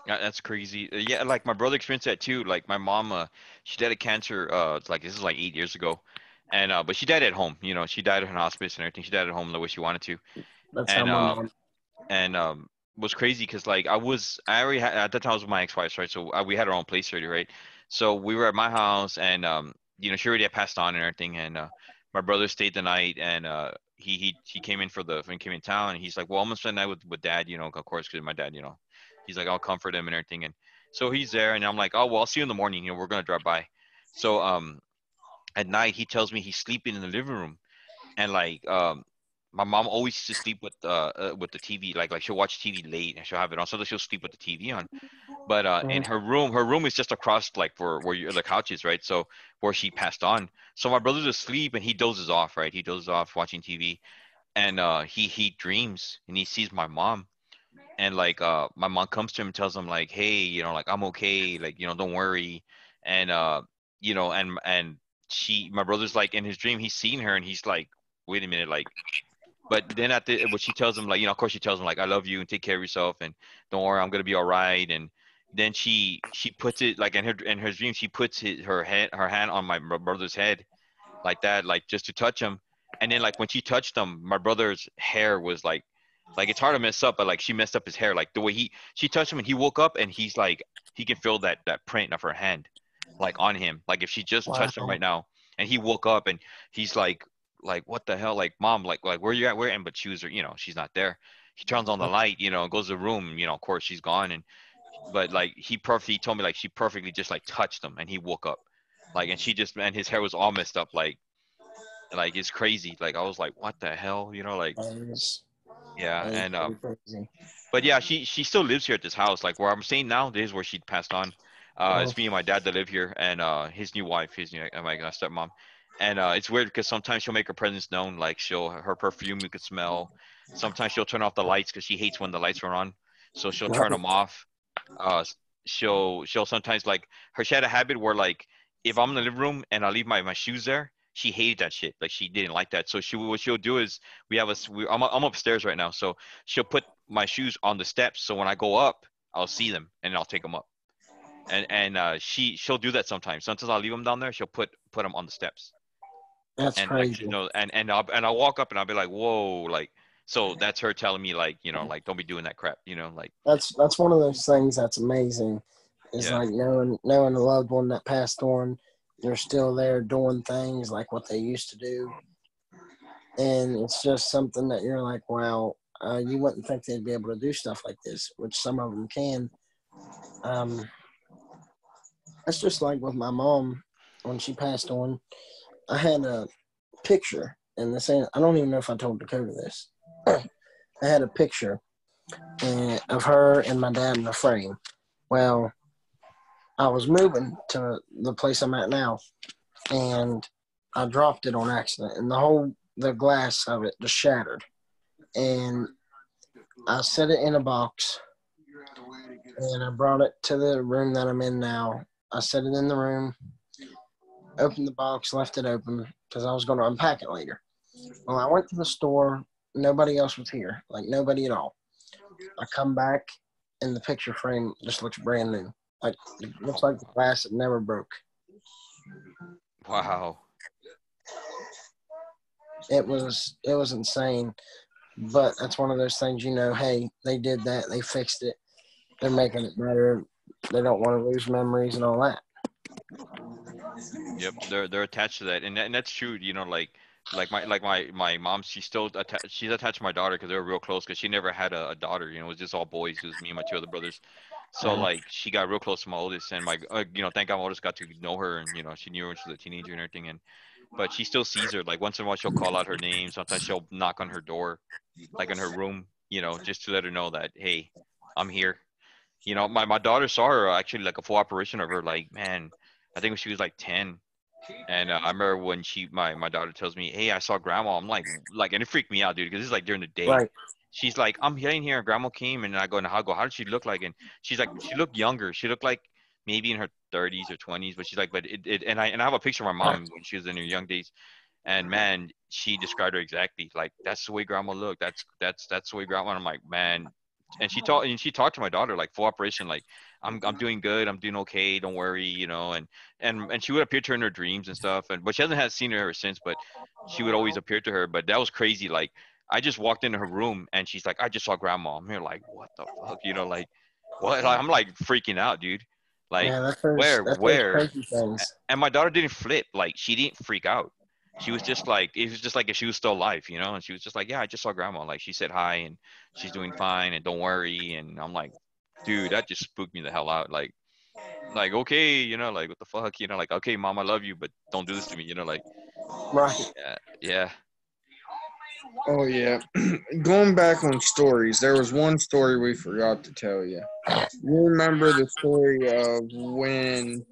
Yeah, that's crazy. Yeah, like my brother experienced that too. Like my mom, she died of cancer. It's like this is like 8 years ago, and but she died at home. She died in hospice and everything. She died at home the way she wanted to. That's how And my mom. and was crazy because like I already had at that time I was with my ex-wife, right? So we had our own place already, right? So we were at my house, and she already had passed on and everything, and my brother stayed the night, and he came in when he came in town, and he's like, well, I'm gonna spend the night with dad, of course, because my dad, he's like, I'll comfort him and everything, and so he's there, and I'm like, oh well, I'll see you in the morning, we're gonna drop by. So at night he tells me he's sleeping in the living room, and like my mom always used to sleep with the TV, like she'll watch TV late and she'll have it on, so that she'll sleep with the TV on. But in her room is just across like where the couch is, right? So where she passed on. So my brother's asleep and he dozes off, right? He dozes off watching TV, and he dreams and he sees my mom, and like my mom comes to him and tells him like, hey, like I'm okay, like don't worry, and and my brother's like in his dream he's seeing her and he's like, wait a minute, like. But then what she tells him, like, of course she tells him like, I love you and take care of yourself and don't worry, I'm gonna be all right. And then she puts it like in her dream, she puts her hand on my brother's head like that, like just to touch him. And then like when she touched him, my brother's hair was like it's hard to mess up, but like she messed up his hair, like the way she touched him and he woke up and he's like he can feel that print of her hand. like on him. Like if she just touched him Wow. right now, and he woke up and he's like what the hell? Like mom, like where you at? Where? And but she was, she's not there. He turns on the light, goes to the room. Of course she's gone. And but like he told me like she perfectly just like touched him, and he woke up. Like and she just and his hair was all messed up. Like it's crazy. Like I was like, what the hell? Like yeah. That is And pretty crazy. but yeah, she still lives here at this house. Like where I'm staying now, this is where she passed on. Uh, It's me and my dad that live here, and his new wife, his new my stepmom. And it's weird because sometimes she'll make her presence known. Like her perfume you could smell. Sometimes she'll turn off the lights because she hates when the lights are on, so she'll turn right. them off. She'll sometimes like she had a habit where like if I'm in the living room and I leave my shoes there, she hated that shit. Like she didn't like that. So what she'll do is I'm upstairs right now, so she'll put my shoes on the steps. So when I go up, I'll see them and I'll take them up. And she'll do that sometimes. Sometimes I'll leave them down there. She'll put them on the steps. That's And like crazy. I'll walk up and I'll be like, whoa, like so that's her telling me like like don't be doing that crap, like That's one of those things that's amazing. Is yeah. like knowing a loved one that passed on, they're still there doing things like what they used to do, and it's just something that you're like, wow, you wouldn't think they'd be able to do stuff like this, which some of them can. Um, that's just like with my mom when she passed on. I had a picture, and I don't even know if I told Dakota this. I had a picture of her and my dad in a frame. Well, I was moving to the place I'm at now, and I dropped it on accident, and the glass of it just shattered. And I set it in a box, and I brought it to the room that I'm in now. I set it in the room, opened the box, left it open because I was going to unpack it later. Well, I went to the store. Nobody else was here, like nobody at all. I come back, and the picture frame just looks brand new. Like it looks like the glass had never broke. Wow. It was insane, but that's one of those things. Hey, they did that. They fixed it. They're making it better. They don't want to lose memories and all that. Yep, they're attached to that, and that's true. Like my mom, she's attached to my daughter because they were real close. Because she never had a daughter. It was just all boys. It was me and my two other brothers. So Uh, like she got real close to my oldest, and thank God my oldest got to know her, and she knew her when she was a teenager and everything. And but she still sees her. Like once in a while, she'll call out her name. Sometimes she'll knock on her door, like in her room, just to let her know that hey, I'm here. My daughter saw her actually like a full apparition of her. Like man, I think when she was like 10. And I remember when my daughter tells me, "Hey, I saw grandma." I'm like, and it freaked me out, dude, because this is like during the day. right. She's like, "I'm hitting here, and grandma came," and I go, "And how did she look like?" And she's like, "She looked younger. She looked like maybe in her 30s or 20s." But she's like, "But and I have a picture of my mom when she was in her young days, and man, she described her exactly like that's the way grandma looked. That's the way grandma. And I'm like, man, and she talked to my daughter like full operation, like I'm doing good, I'm doing okay, don't worry, and she would appear to her in her dreams and stuff, but she hasn't had seen her ever since, but she would always appear to her. But that was crazy. Like I just walked into her room and she's like, I just saw grandma. I'm here like, what the fuck, like what? Like, I'm like freaking out, dude. Like Yeah, that's those where? crazy things. And my daughter didn't flip. Like she didn't freak out. She was just like, it was just like if she was still alive, and she was just like, yeah, I just saw grandma. Like she said hi and she's doing fine and don't worry. And I'm like, dude, that just spooked me the hell out. Like okay, like what the fuck, like okay, mom, I love you, but don't do this to me, like Right. yeah, yeah. Oh yeah. Going back on stories, there was one story we forgot to tell you. You remember the story of when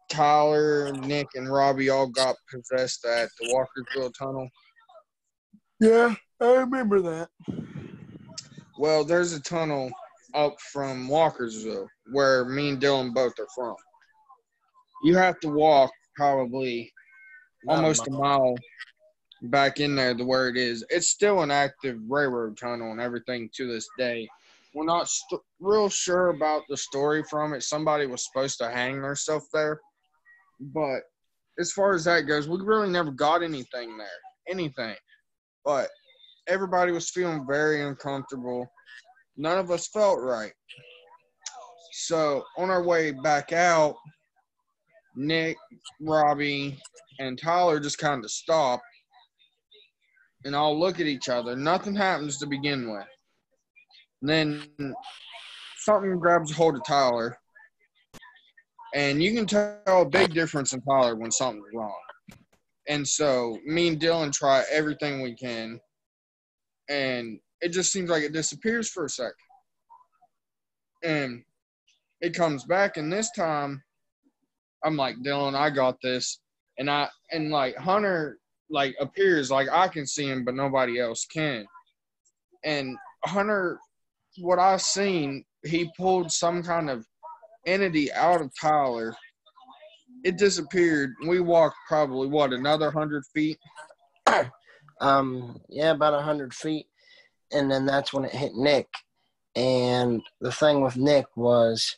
Tyler, Nick, and Robbie all got possessed at the Walkersville Tunnel? Yeah, I remember that. Well, there's a tunnel up from Walkersville where me and Dylan both are from. You have to walk probably About a almost a mile. mile back in there to where it is. It's still an active railroad tunnel and everything to this day. We're not real sure about the story from it. Somebody was supposed to hang themselves there. But as far as that goes, we really never got anything there. Anything. But everybody was feeling very uncomfortable. None of us felt right. So on our way back out, Nick, Robbie, and Tyler just kind of stop and all look at each other. Nothing happens to begin with. And then something grabs a hold of Tyler, and you can tell a big difference in Tyler when something's wrong. And so me and Dylan try everything we can, and it just seems like it disappears for a second. And it comes back, and this time I'm like, Dylan, I got this. And like Hunter like appears like I can see him, but nobody else can. And Hunter, what I seen, he pulled some kind of entity out of Tyler. It disappeared. We walked probably another 100 feet. Yeah, about 100 feet, and then that's when it hit Nick. And the thing with Nick was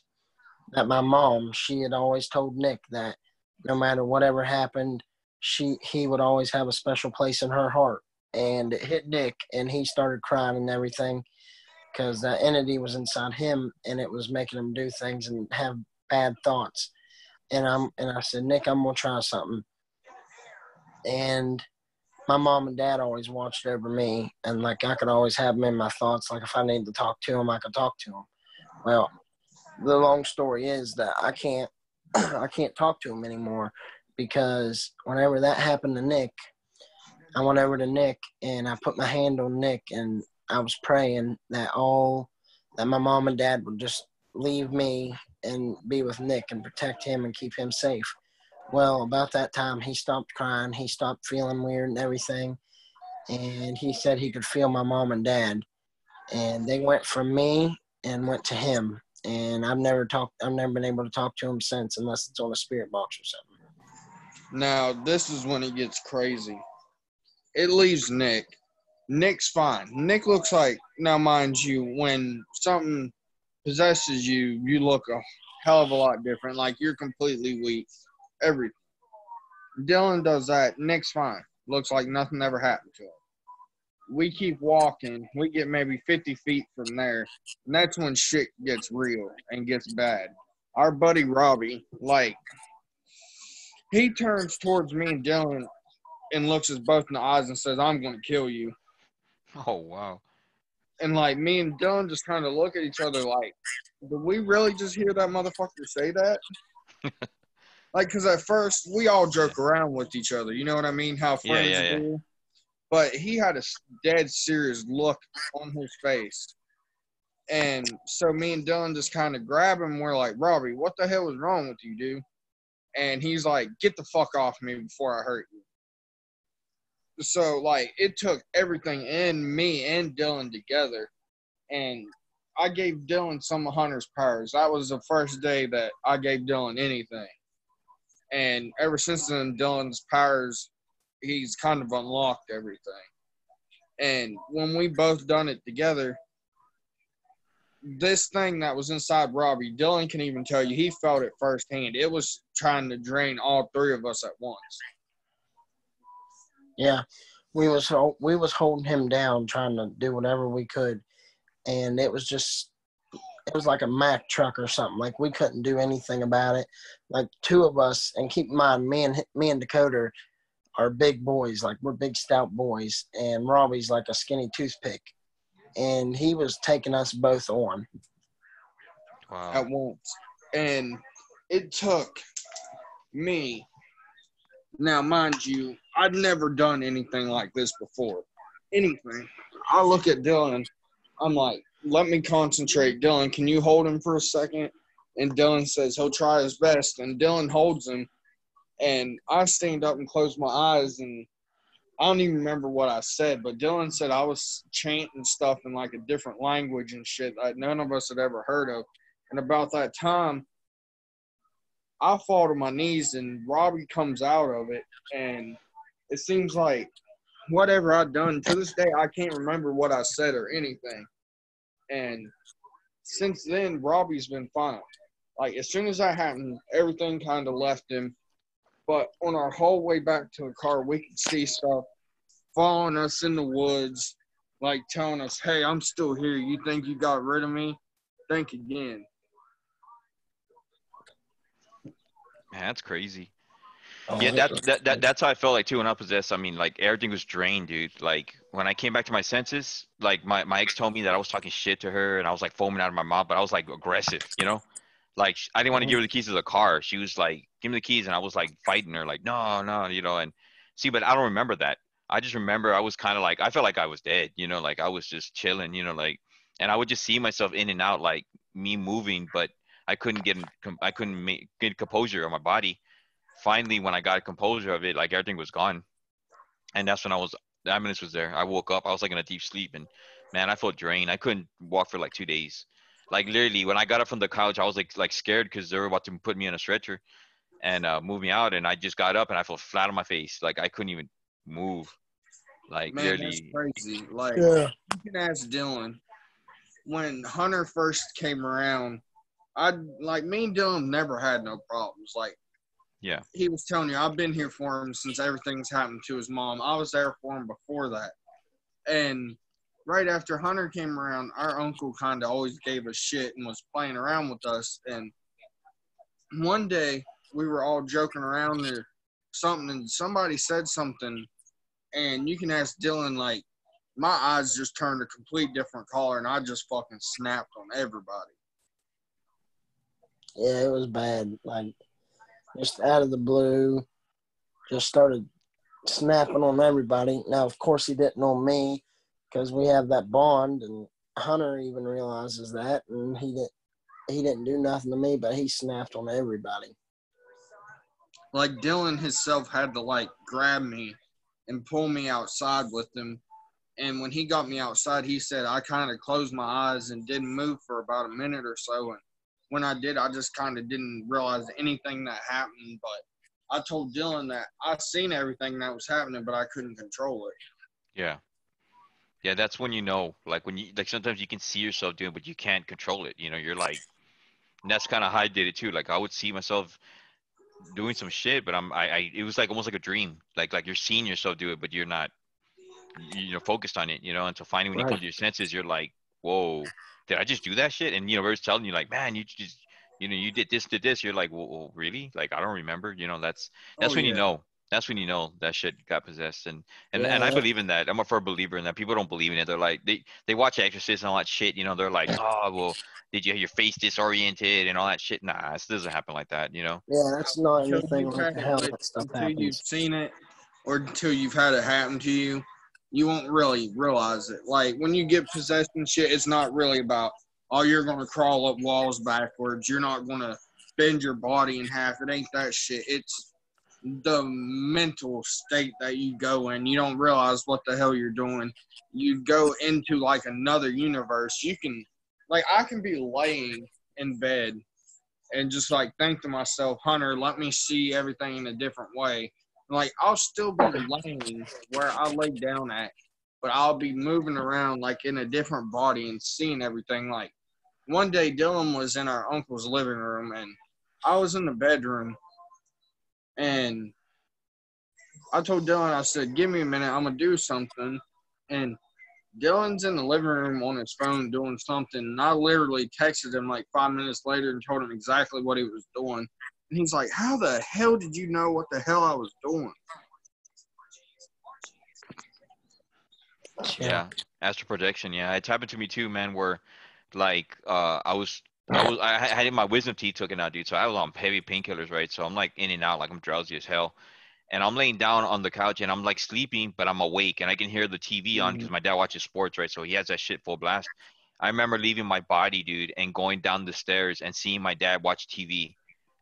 that my mom, she had always told Nick that no matter whatever happened, he would always have a special place in her heart. And it hit Nick, and he started crying and everything because that entity was inside him, and it was making him do things and have bad thoughts. And I said, Nick, I'm gonna try something. And my mom and dad always watched over me, and like I could always have them in my thoughts. Like if I needed to talk to them, I could talk to them. Well, the long story is that I can't talk to him anymore because whenever that happened to Nick, I went over to Nick and I put my hand on Nick and I was praying that my mom and dad would just leave me and be with Nick and protect him and keep him safe. Well, about that time, he stopped crying. He stopped feeling weird and everything. And he said he could feel my mom and dad. And they went from me and went to him. And I've never been able to talk to him since unless it's on a spirit box or something. Now, this is when it gets crazy. It leaves Nick. Nick's fine. Nick looks like, now mind you, when something possesses you, you look a hell of a lot different. Like you're completely weak. Everything. Dylan does that. Nick's fine. Looks like nothing ever happened to him. We keep walking. We get maybe 50 feet from there. And that's when shit gets real and gets bad. Our buddy Robbie, like, he turns towards me and Dylan and looks us both in the eyes and says, I'm going to kill you. Oh, wow. And, like, me and Dylan just kind of look at each other like, did we really just hear that motherfucker say that? Like, because at first, we all joke around with each other. You know what I mean? How friends do. But he had a dead serious look on his face. And so me and Dylan just kind of grab him. We're like, Robbie, what the hell is wrong with you, dude? And he's like, get the fuck off me before I hurt you. So, like, it took everything in me and Dylan together. And I gave Dylan some of Hunter's powers. That was the first day that I gave Dylan anything. And ever since then, Dylan's powers, he's kind of unlocked everything. And when we both done it together, this thing that was inside Robbie, Dylan can even tell you, he felt it firsthand. It was trying to drain all three of us at once. Yeah, we was holding him down, trying to do whatever we could, and it was like a Mack truck or something. Like we couldn't do anything about it. Like two of us, and keep in mind, me and Dakota are big boys. Like we're big stout boys, and Robbie's like a skinny toothpick, and he was taking us both on. Wow. At once. And it took me. Now, mind you, I'd never done anything like this before. Anything. I look at Dylan. I'm like, let me concentrate. Dylan, can you hold him for a second? And Dylan says he'll try his best. And Dylan holds him. And I stand up and close my eyes. And I don't even remember what I said. But Dylan said I was chanting stuff in like a different language and shit that none of us had ever heard of. And about that time, I fall to my knees and Robbie comes out of it. And it seems like whatever I'd done, to this day, I can't remember what I said or anything. And since then, Robbie's been fine. Like, as soon as that happened, everything kind of left him. But on our whole way back to the car, we could see stuff following us in the woods, like telling us, hey, I'm still here. You think you got rid of me? Think again. Man, that's crazy. Oh, Yeah, it that's how I felt like too when I was possessed. I mean, like everything was drained, dude. Like when I came back to my senses, like my ex told me that I was talking shit to her and I was like foaming out of my mouth, but I was like aggressive, you know? Like I didn't want to give her the keys to the car. She was like, "Give me the keys," and I was like fighting her, like, "No, no," you know. And see, but I don't remember that. I just remember I was kind of like I felt like I was dead, you know, like I was just chilling, you know, like, and I would just see myself in and out, like me moving, but I couldn't get composure on my body. Finally, when I got composure of it, like everything was gone, and that's when the ambulance was there. I woke up, I was like in a deep sleep, and man, I felt drained. I couldn't walk for like 2 days. Like literally, when I got up from the couch, I was like scared because they were about to put me on a stretcher and move me out, and I just got up and I felt flat on my face, like I couldn't even move. Like Man, that's literally, crazy. Like, yeah. you can ask Dylan. When Hunter first came around, I like me and Dylan never had no problems. Like yeah, he was telling you, I've been here for him since everything's happened to his mom. I was there for him before that. And right after Hunter came around, our uncle kind of always gave us shit and was playing around with us. And one day we were all joking around or something, and somebody said something, and you can ask Dylan, like, my eyes just turned a complete different color, and I just fucking snapped on everybody. Yeah, it was bad. Like, just out of the blue, just started snapping on everybody. Now, of course, he didn't on me because we have that bond, and Hunter even realizes that, and he didn't do nothing to me, but he snapped on everybody. Like, Dylan himself had to, like, grab me and pull me outside with him. And when he got me outside, he said I kind of closed my eyes and didn't move for about a minute or so. And when I did, I just kind of didn't realize anything that happened. But I told Dylan that I seen everything that was happening, but I couldn't control it. yeah, yeah. That's when you know, like when you like sometimes you can see yourself doing, but you can't control it. You know, you're like, and that's kind of how I did it too. Like I would see myself doing some shit, but it was like almost like a dream. Like you're seeing yourself do it, but you're not, you're focused on it, you know, until finally when you come Right. to your senses, you're like, whoa, did I just do that shit? And, you know, we're telling you like, man, you just, you know, you did this. You're like, well, really? Like, I don't remember, you know, Oh, that's when you yeah. know. That's when you know that shit got possessed, and I Yeah, believe in that. I'm a firm believer in that. People don't believe in it. They're like they watch Exorcist and all that shit. You know, they're like, oh well, did you have your face disoriented and all that shit? Nah, this doesn't happen like that. You know? yeah, that's not Until anything you've like had it how that witnessed, stuff until you've happens. seen it, or until you've had it happen to you, you won't really realize it. Like when you get possessed and shit, it's not really about, oh, you're gonna crawl up walls backwards. You're not gonna bend your body in half. It ain't that shit. It's the mental state that you go in. You don't realize what the hell you're doing. You go into like another universe. You can, like, I can be laying in bed and just like think to myself, Hunter, let me see everything in a different way. Like I'll still be laying where I lay down at, but I'll be moving around like in a different body and seeing everything. Like one day Dylan was in our uncle's living room and I was in the bedroom, and I told Dylan, I said, give me a minute, I'm gonna do something. And Dylan's in the living room on his phone doing something, and I literally texted him like 5 minutes later and told him exactly what he was doing. And he's like, how the hell did you know what the hell I was doing? Yeah. Yeah, astral projection. Yeah, it's happened to me too, man. Where like I had my wisdom teeth taken out, dude. So I was on heavy painkillers, right? So I'm like in and out, like I'm drowsy as hell. And I'm laying down on the couch and I'm like sleeping, but I'm awake and I can hear the TV on Mm-hmm. because my dad watches sports, right? So he has that shit full blast. I remember leaving my body, dude, and going down the stairs and seeing my dad watch TV,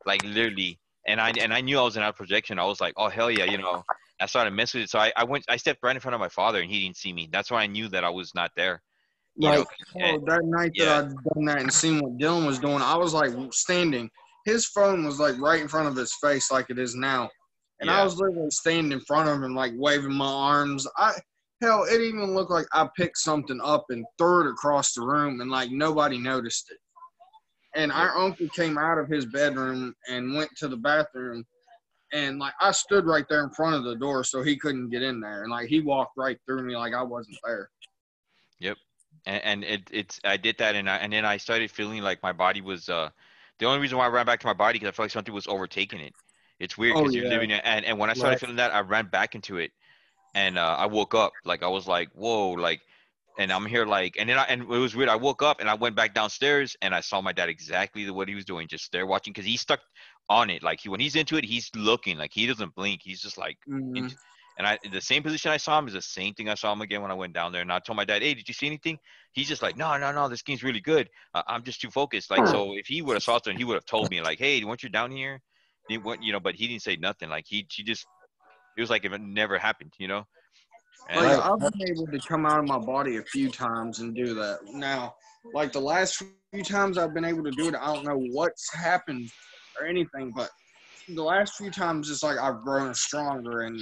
like literally. And I knew I was in out projection. I was like, oh hell yeah, you know. I started messing with it. So I stepped right in front of my father and he didn't see me. That's why I knew that I was not there, you know. Right. 'Cause, Oh, that night that yeah, I'd done that and seen what Dylan was doing, I was like standing. His phone was like right in front of his face, like it is now, and I yeah, was literally standing in front of him, like waving my arms. Hell, it even looked like I picked something up and threw it across the room, and like nobody noticed it. And yep, our uncle came out of his bedroom and went to the bathroom, and like I stood right there in front of the door, so he couldn't get in there, and like he walked right through me like I wasn't there. yep. And it's I did that and then I started feeling like my body was The only reason why I ran back to my body because I felt like something was overtaking it. It's weird Oh because you're yeah. living it, and when I started Right. feeling that, I ran back into it, and I woke up like I was like, whoa, like, and I'm here like, and it was weird. I woke up and I went back downstairs and I saw my dad exactly what he was doing, just there watching because he's stuck on it. Like when he's into it, he's looking like he doesn't blink. He's just like, Mhm. into, and the same position I saw him is the same thing I saw him again when I went down there. And I told my dad, hey, did you see anything? He's just like, no, no, no, this game's really good. I'm just too focused. Like, so if he would have saw something, he would have told me like, hey, weren't you down here? He went, but he didn't say nothing. Like she just, it was like if it never happened, Like And Right. I've been able to come out of my body a few times and do that. Now, like the last few times I've been able to do it, I don't know what's happened or anything, but the last few times it's like I've grown stronger. And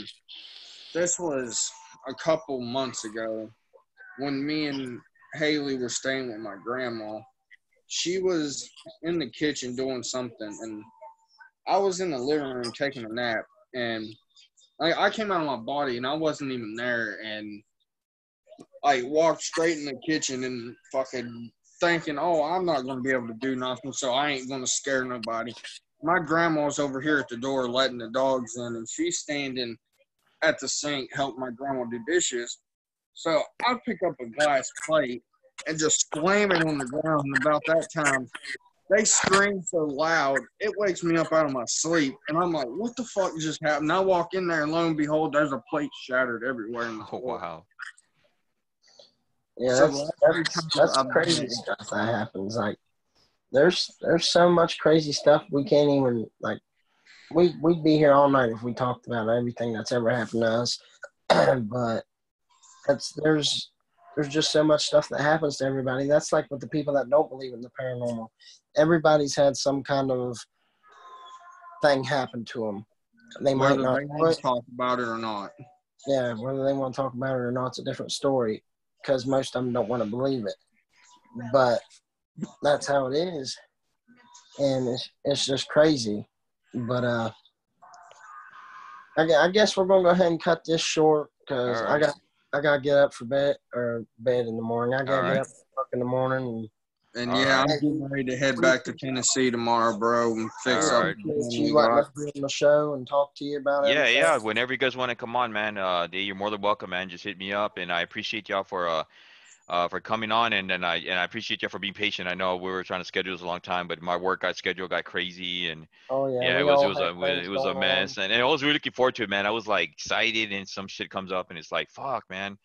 this was a couple months ago when me and Haley were staying with my grandma. She was in the kitchen doing something, and I was in the living room taking a nap, and I came out of my body and I wasn't even there, and I walked straight in the kitchen and fucking thinking, oh, I'm not going to be able to do nothing, so I ain't going to scare nobody. My grandma's over here at the door letting the dogs in, and she's standing at the sink helping my grandma do dishes. So I pick up a glass plate and just slam it on the ground. And about that time, they scream so loud, it wakes me up out of my sleep. And I'm like, what the fuck just happened? I walk in there, and lo and behold, there's a plate shattered everywhere in the oh floor. wow. Yeah, So the last few that's times I've been crazy able, stuff that happens. Like there's so much crazy stuff we can't even like. We'd be here all night if we talked about everything that's ever happened to us. But there's just so much stuff that happens to everybody. That's like with the people that don't believe in the paranormal. Everybody's had some kind of thing happen to them. They might whether not they know want it. to talk about it or not. Yeah, whether they want to talk about it or not, it's a different story. Because most of them don't want to believe it. But that's how it is, and it's just crazy. But I guess we're gonna go ahead and cut this short All because right. I gotta get up for bed in the morning. I All gotta get right. up for work in the morning. And All yeah, right. I'm getting ready to head back to Tennessee tomorrow, bro, and We fix All up right. the appreciate plan we you letting got. us be on the show and talk to you about Yeah, everything. yeah. Whenever you guys want to come on, man, you're more than welcome, man. Just hit me up, and I appreciate y'all for coming on, and I appreciate y'all for being patient. I know we were trying to schedule this a long time, but my schedule got crazy, and Oh yeah, yeah, we all had it things was a going on. mess, and I was really looking forward to it, man. I was like excited, and some shit comes up, and it's like, fuck, man,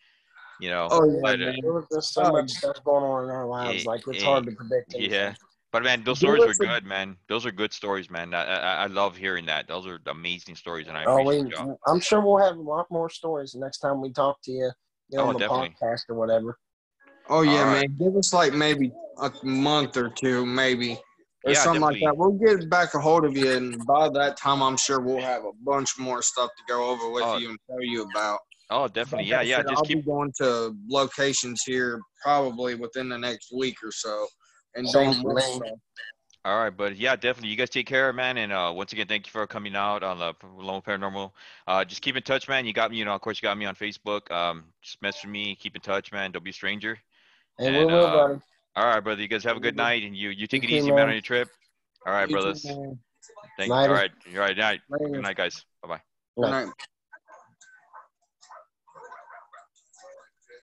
Oh yeah, But There man. was just so much stuff going on in our lives. it, Like it's it, hard to predict yeah. anything. But man, those Give stories were us a good, man. Those are good stories, man. I love hearing that. Those are amazing stories, and I Oh, appreciate y'all. I'm sure we'll have a lot more stories the next time we talk to you, Oh, on the definitely. podcast or whatever. Oh All yeah, right. man. Give us like maybe a month or two, maybe, or Yeah, something like definitely. that. We'll get back a hold of you, and by that time, I'm sure we'll have a bunch more stuff to go over with Oh, you and tell you about. definitely. Like Yeah, I yeah. said, Just I'll keep. be going to locations here probably within the next week or so, and Same doing for more me. stuff. All right, but yeah, definitely. You guys take care, man. And once again, thank you for coming out on the Lone Paranormal. Just keep in touch, man. You got me, of course, you got me on Facebook. Just message me. Keep in touch, man. Don't be a stranger. Hey, we And will, buddy. all right, brother. You guys have a good night, and you You take it too, easy, man, on man. your trip. All right, You too, brothers. man. Thank. All Later. right. All right. Night. Good Later. night, guys. Bye bye. Good Night. night.